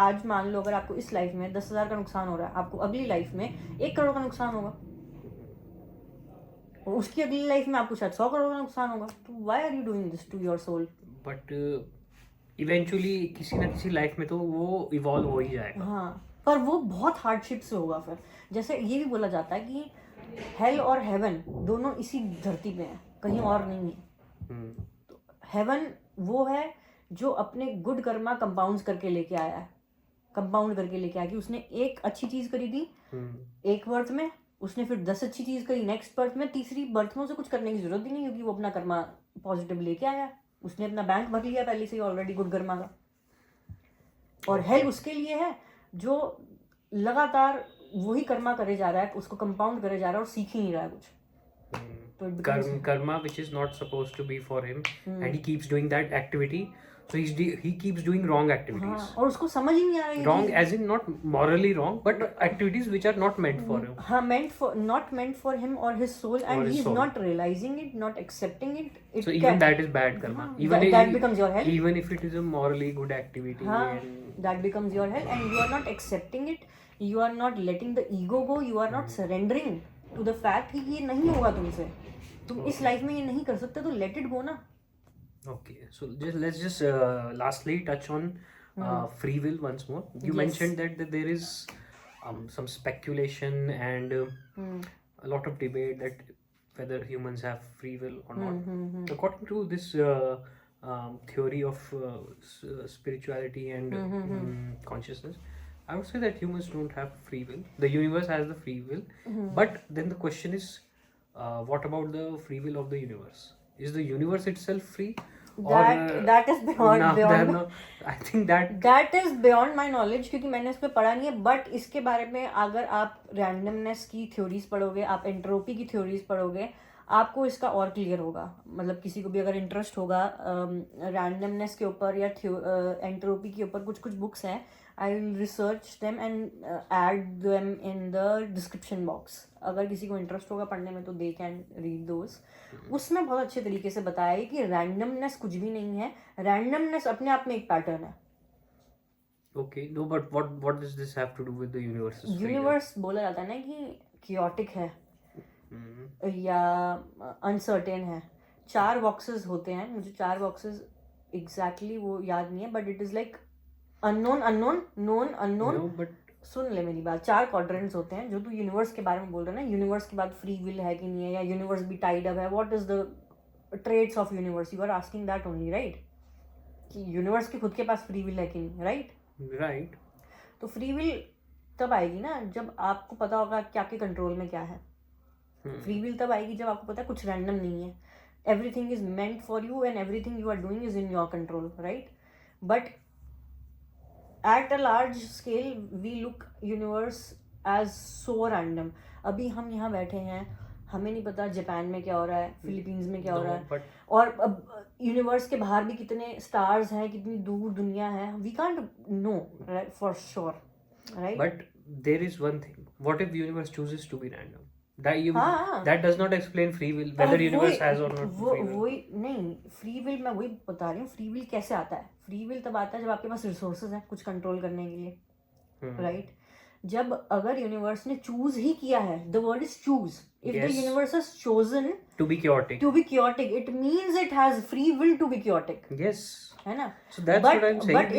आज मान लो अगर आपको इस लाइफ में 10,000 का नुकसान हो रहा है, आपको अगली लाइफ में 1 करोड़ का नुकसान होगा, उसकी अगली लाइफ में आपको शायद 100 करोड़ का नुकसान होगा. तो why are you doing this to your soul? But eventually किसी ना किसी लाइफ में तो वो इवॉल्व हो ही जाएगा. हाँ, पर वो बहुत हार्डशिप से होगा. फिर जैसे ये भी बोला जाता है कि हेल और हेवन दोनों इसी धरती पे हैं, कहीं और नहीं है. तो हेवन वो है जो अपने गुड कर्मा कंपाउंड करके लेके आया कि उसने एक अच्छी चीज करी थी एक बर्थ में, उसने फिर 10 अच्छी चीज करी नेक्स्ट बर्थ में, तीसरी बर्थ में उसे कुछ करने की जरूरत ही नहीं, क्योंकि वो अपना कर्मा पॉजिटिव लेके आया. उसने अपना बैंक भर लिया पहले से ही ऑलरेडी गुड कर्मा का. और हेल उसके लिए है जो लगातार वही कर्मा करे जा रहा है, उसको कंपाउंड करे जा रहा है और सीख ही नहीं रहा है कुछ. तो karma which is not supposed to be for him, and he keeps doing that activity, so he keeps doing wrong activities. हाँ, और उसको समझ ही नहीं आ रहा है wrong as in not morally wrong, but activities which are not meant for him. हाँ, not meant for him or his soul, and he is not realizing it, not accepting it. So even that is bad karma. Even that becomes your hell. Even if it is a morally good activity, that becomes your hell, and you are not accepting it. You are not letting the ego go. You are not surrendering to the fact कि ये नहीं होगा तुमसे, तुम इस life में ये नहीं कर सकते, तो let it go ना. Okay, so let's lastly touch on free will once more. You mentioned that there is some speculation and a lot of debate that whether humans have free will or not. According to this theory of spirituality and consciousness, I would say that humans don't have free will. The universe has the free will, but then the question is, what about the free will of the universe? Is the universe itself free? That is beyond I think that is beyond my knowledge, क्योंकि मैंने इस पे पढ़ा नहीं है. But इसके बारे में अगर आप रैंडमनेस की थ्योरीज पढ़ोगे, आप एंट्रोपी की थ्योरीज पढ़ोगे, आपको इसका और क्लियर होगा, मतलब किसी को भी अगर इंटरेस्ट होगा रैंडमनेस के ऊपर या एंट्रोपी के ऊपर, कुछ कुछ बुक्स हैं, I will research them and add them in the description box. अगर किसी को इंटरेस्ट होगा पढ़ने में तो दे कैन रीड दोज। उसमें बहुत अच्छे तरीके से बताया है कि रैंडमनेस कुछ भी नहीं है, रैंडमनेस अपने आप में एक पैटर्न है। Okay, no, but what does this have to do with the universe? Universe बोला जाता है ना कि क्योटिक है या अनसर्टेन है। 4 बॉक्सेस होते हैं, मुझे 4 बॉक्सेस एग्जैक्टली वो याद नहीं है, but it is like unknown unknown known unknown. No, but सुन ले मेरी बात, 4 क्वाड्रेंट्स होते हैं। जो तू यूनिवर्स के बारे में बोल रहा है ना, यूनिवर्स के बाद फ्री विल है कि नहीं है, या यूनिवर्स भी टाइड अप है, what is the traits of universe, you are asking that only, right? कि यूनिवर्स के खुद के पास फ्री विल है कि नहीं, राइट? right. तो फ्री विल तब आएगी ना जब आपको पता होगा कि आपके कंट्रोल में क्या है। फ्री विल तब आएगी जब आपको पता है कुछ रैंडम नहीं है, everything is meant for you and everything you are doing is in your control, right? But at a large scale we look universe as so random. अभी हम यहाँ बैठे हैं, हमें नहीं पता जापान में क्या हो रहा है, फिलीपींस में क्या हो रहा है, But और अब यूनिवर्स के बाहर भी कितने स्टार्स हैं, कितनी दूर दुनिया है, we can't know for sure, right? but there is one thing. What if the universe chooses to be random? हाँ। That does not explain free will, whether universe has or not free will. वही नहीं, free will मैं वही बता रही हूँ। Free will कैसे आता है? फ्री विल तब आता है जब आपके पास रिसोर्सेज हैं कुछ कंट्रोल करने के लिए, राइट? जब अगर यूनिवर्स ने चूज ही किया है, the word is choose, if the Yes. Universe has chosen To be chaotic. to be chaotic, it means it has free will to be chaotic, Yes. है ना? So that's but, what I'm saying. But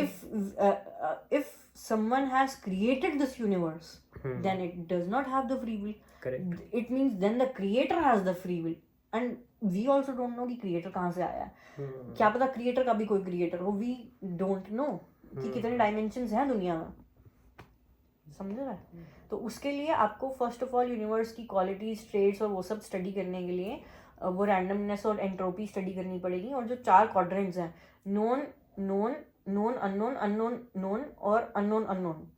if someone has created this universe, then it does not have the free will. Correct. It means then the creator has the free will, and we also don't know कि creator कहाँ से आया है। क्या पता creator का भी कोई creator हो, we don't know कि कितने dimensions हैं दुनिया में, समझ रहा है? तो उसके लिए आपको फर्स्ट ऑफ ऑल यूनिवर्स की क्वालिटीज, ट्रेड्स और वो सब स्टडी करने के लिए वो रैंडमनेस और एंट्रोपी स्टडी करनी पड़ेगी। और जो 4 क्वाड्रेंट्स हैं, known known known unknown unknown known और अननोन अननोन,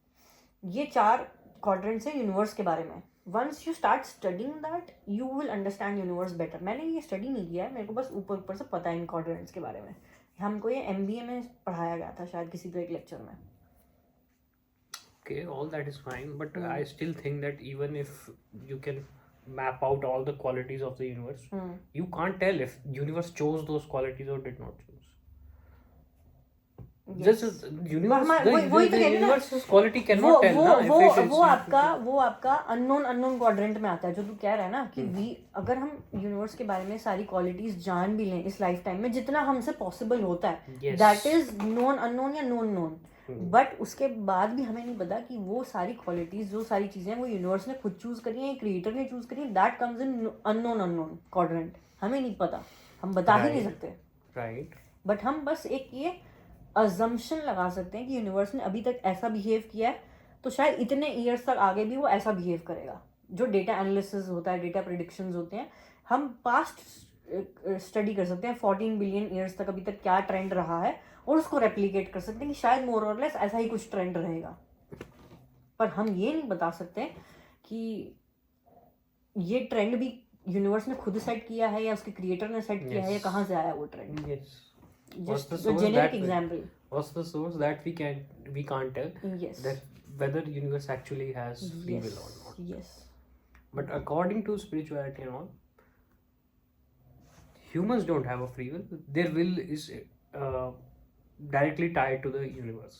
ये 4 क्वाड्रेंट्स हैं यूनिवर्स के बारे में। Once you start studying that you will understand universe better. मैंने ये स्टडी नहीं किया है, मेरे को बस ऊपर ऊपर से पता है इन क्वाड्रेंट्स के बारे में। हमको ये MBA में पढ़ाया गया था शायद किसी तो एक लेक्चर में। Okay, all that is fine, but I still think that even if you can map out all the qualities of the universe, you can't tell if universe chose those qualities or did not choose. Just as universe, वही तो the कह रही हूँ ना, universe's quality cannot tell ना if it's वो आपका unknown quadrant में आता है। जो तू कह रहा है ना कि अगर हम यूनिवर्स के बारे में सारी क्वालिटीज जान भी लें इस लाइफ टाइम में, जितना हमसे पॉसिबल होता है, दैट इज नोन अननोन या नोन नोन, बट उसके बाद भी हमें नहीं पता कि वो सारी क्वालिटीज, जो सारी चीजें वो यूनिवर्स ने खुद चूज करी है, क्रिएटर ने चूज करी है, that comes in unknown quadrant. हमें नहीं पता, हम बता ही नहीं सकते, right. बट हम बस एक ये अजम्पशन लगा सकते हैं कि यूनिवर्स ने अभी तक ऐसा बिहेव किया है, तो शायद इतने ईयर्स तक आगे भी वो ऐसा बिहेव करेगा। जो डेटा एनालिसिस होता है, डेटा प्रेडिक्शंस होते हैं, हम पास्ट स्टडी कर सकते हैं 14 बिलियन ईयर्स तक अभी तक क्या ट्रेंड रहा है, और उसको रेप्लिकेट कर सकते हैं कि शायद मोर और लेस ऐसा ही कुछ ट्रेंड रहेगा। पर हम ये नहीं बता सकते कि ये ट्रेंड भी यूनिवर्स ने खुद सेट किया है या उसके क्रिएटर ने सेट किया है, या कहाँ से आया वो trend. Yes. Just generic example, What's the source that we can't tell yes, that whether universe actually has free yes, will or not. yes, But according to spirituality and all, humans don't have a free will. Their will is directly tied to the universe.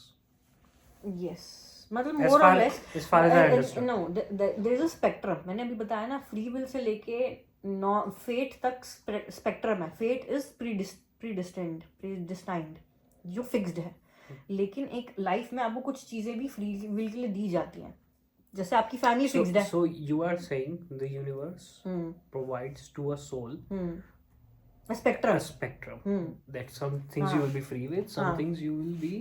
yes, मतलब As more far और less, as far as I understand. No there is a spectrum. मैंने अभी बताया ना, free will say लेके fate तक spectrum है। Fate is प्रीडिस्टाइंड, जो फिक्स्ड है, लेकिन एक लाइफ में आपको कुछ चीजें भी फ्री विल के लिए दी जाती हैं, जैसे आपकी फैमिली फिक्स्ड है। So you are saying the universe provides to a soul a spectrum, that some things you will be free with, some things you will be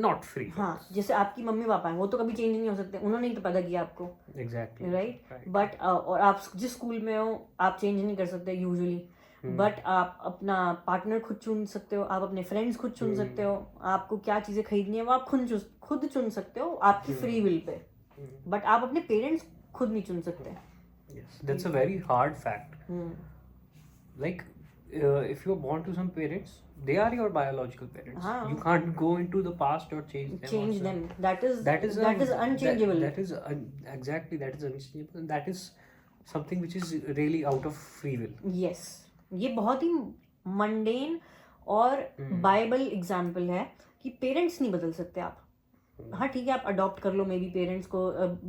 not free with. हाँ, जैसे आपकी मम्मी पापा हैं, वो तो कभी change नहीं हो सकते, उन्होंने ही तो पैदा किया आपको, Exactly. राइट? बट और आप जिस स्कूल में हो आप चेंज नहीं कर सकते यूजुअली, बट आप अपना पार्टनर खुद चुन सकते हो, आप अपने फ्रेंड्स खुद चुन सकते हो, आपको क्या चीजें खरीदनी है वो आप खुद चुन सकते हो आपकी फ्री विल पे, बट आप अपने पेरेंट्स खुद नहीं चुन सकते। Yes, that's a very hard fact. like if you're born to some parents, they are your biological parents. हाँ. You can't go into the past or change them. Change also. them. That is unchangeable. That is exactly, that is unchangeable. And that is something which is really out of free will. Yes. ये बहुत ही mundane और Bible example है कि parents नहीं बदल सकते आप. हाँ ठीक है, आप अडॉप्ट कर लो मे बी पेरेंट्स को,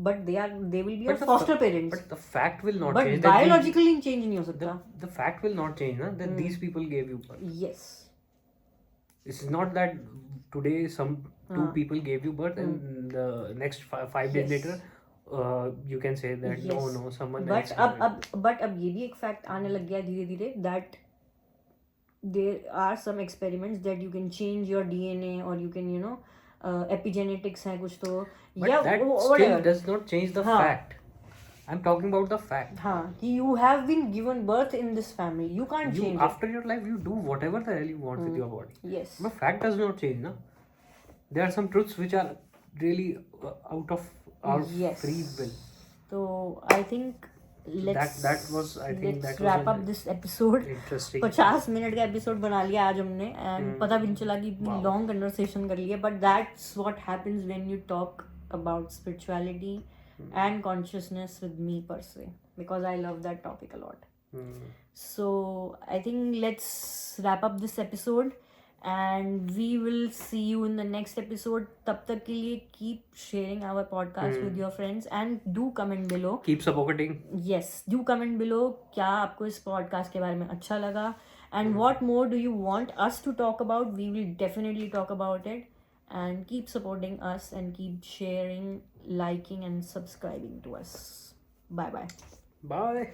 but they will be your foster parents. But the fact will not but change. Biologically change नहीं हो सकता. The fact will not change, na, that these people gave you birth. Yes. It's not that today some two people gave you birth and the next 5 days Yes. later you can say that Yes. no someone but else. अब ये भी एक fact आने लग गया धीरे धीरे that there are some experiments that you can change your DNA or you can epigenetics है कुछ तो, But that still whatever. does not change the हाँ. fact. I'm talking about the fact. हाँ कि you have been given birth in this family, you can't You change after your life you do whatever the hell you want with your body. it. Yes. But fact does not change, na. There are some truths which are really out of our Yes. free will. So I think let's That was, I think that was wrap up this episode. Interesting. 50 minute का episode बना लिया आज हमने and पता भी नहीं चला कि इतनी लॉन्ग कन्वर्सेशन कर ली है, but that's what happens when you talk about spirituality and consciousness with me पर से, because I love that topic a lot. So I think let's wrap up this episode and we will see you in the next episode. तब तक के लिए keep sharing our podcast with your friends and do comment below. Keep supporting. Yes, do comment below क्या आपको इस podcast के बारे में अच्छा लगा and what more do you want us to talk about. We will definitely talk about it, and keep supporting us and keep sharing, liking and subscribing to us. Bye bye. Bye.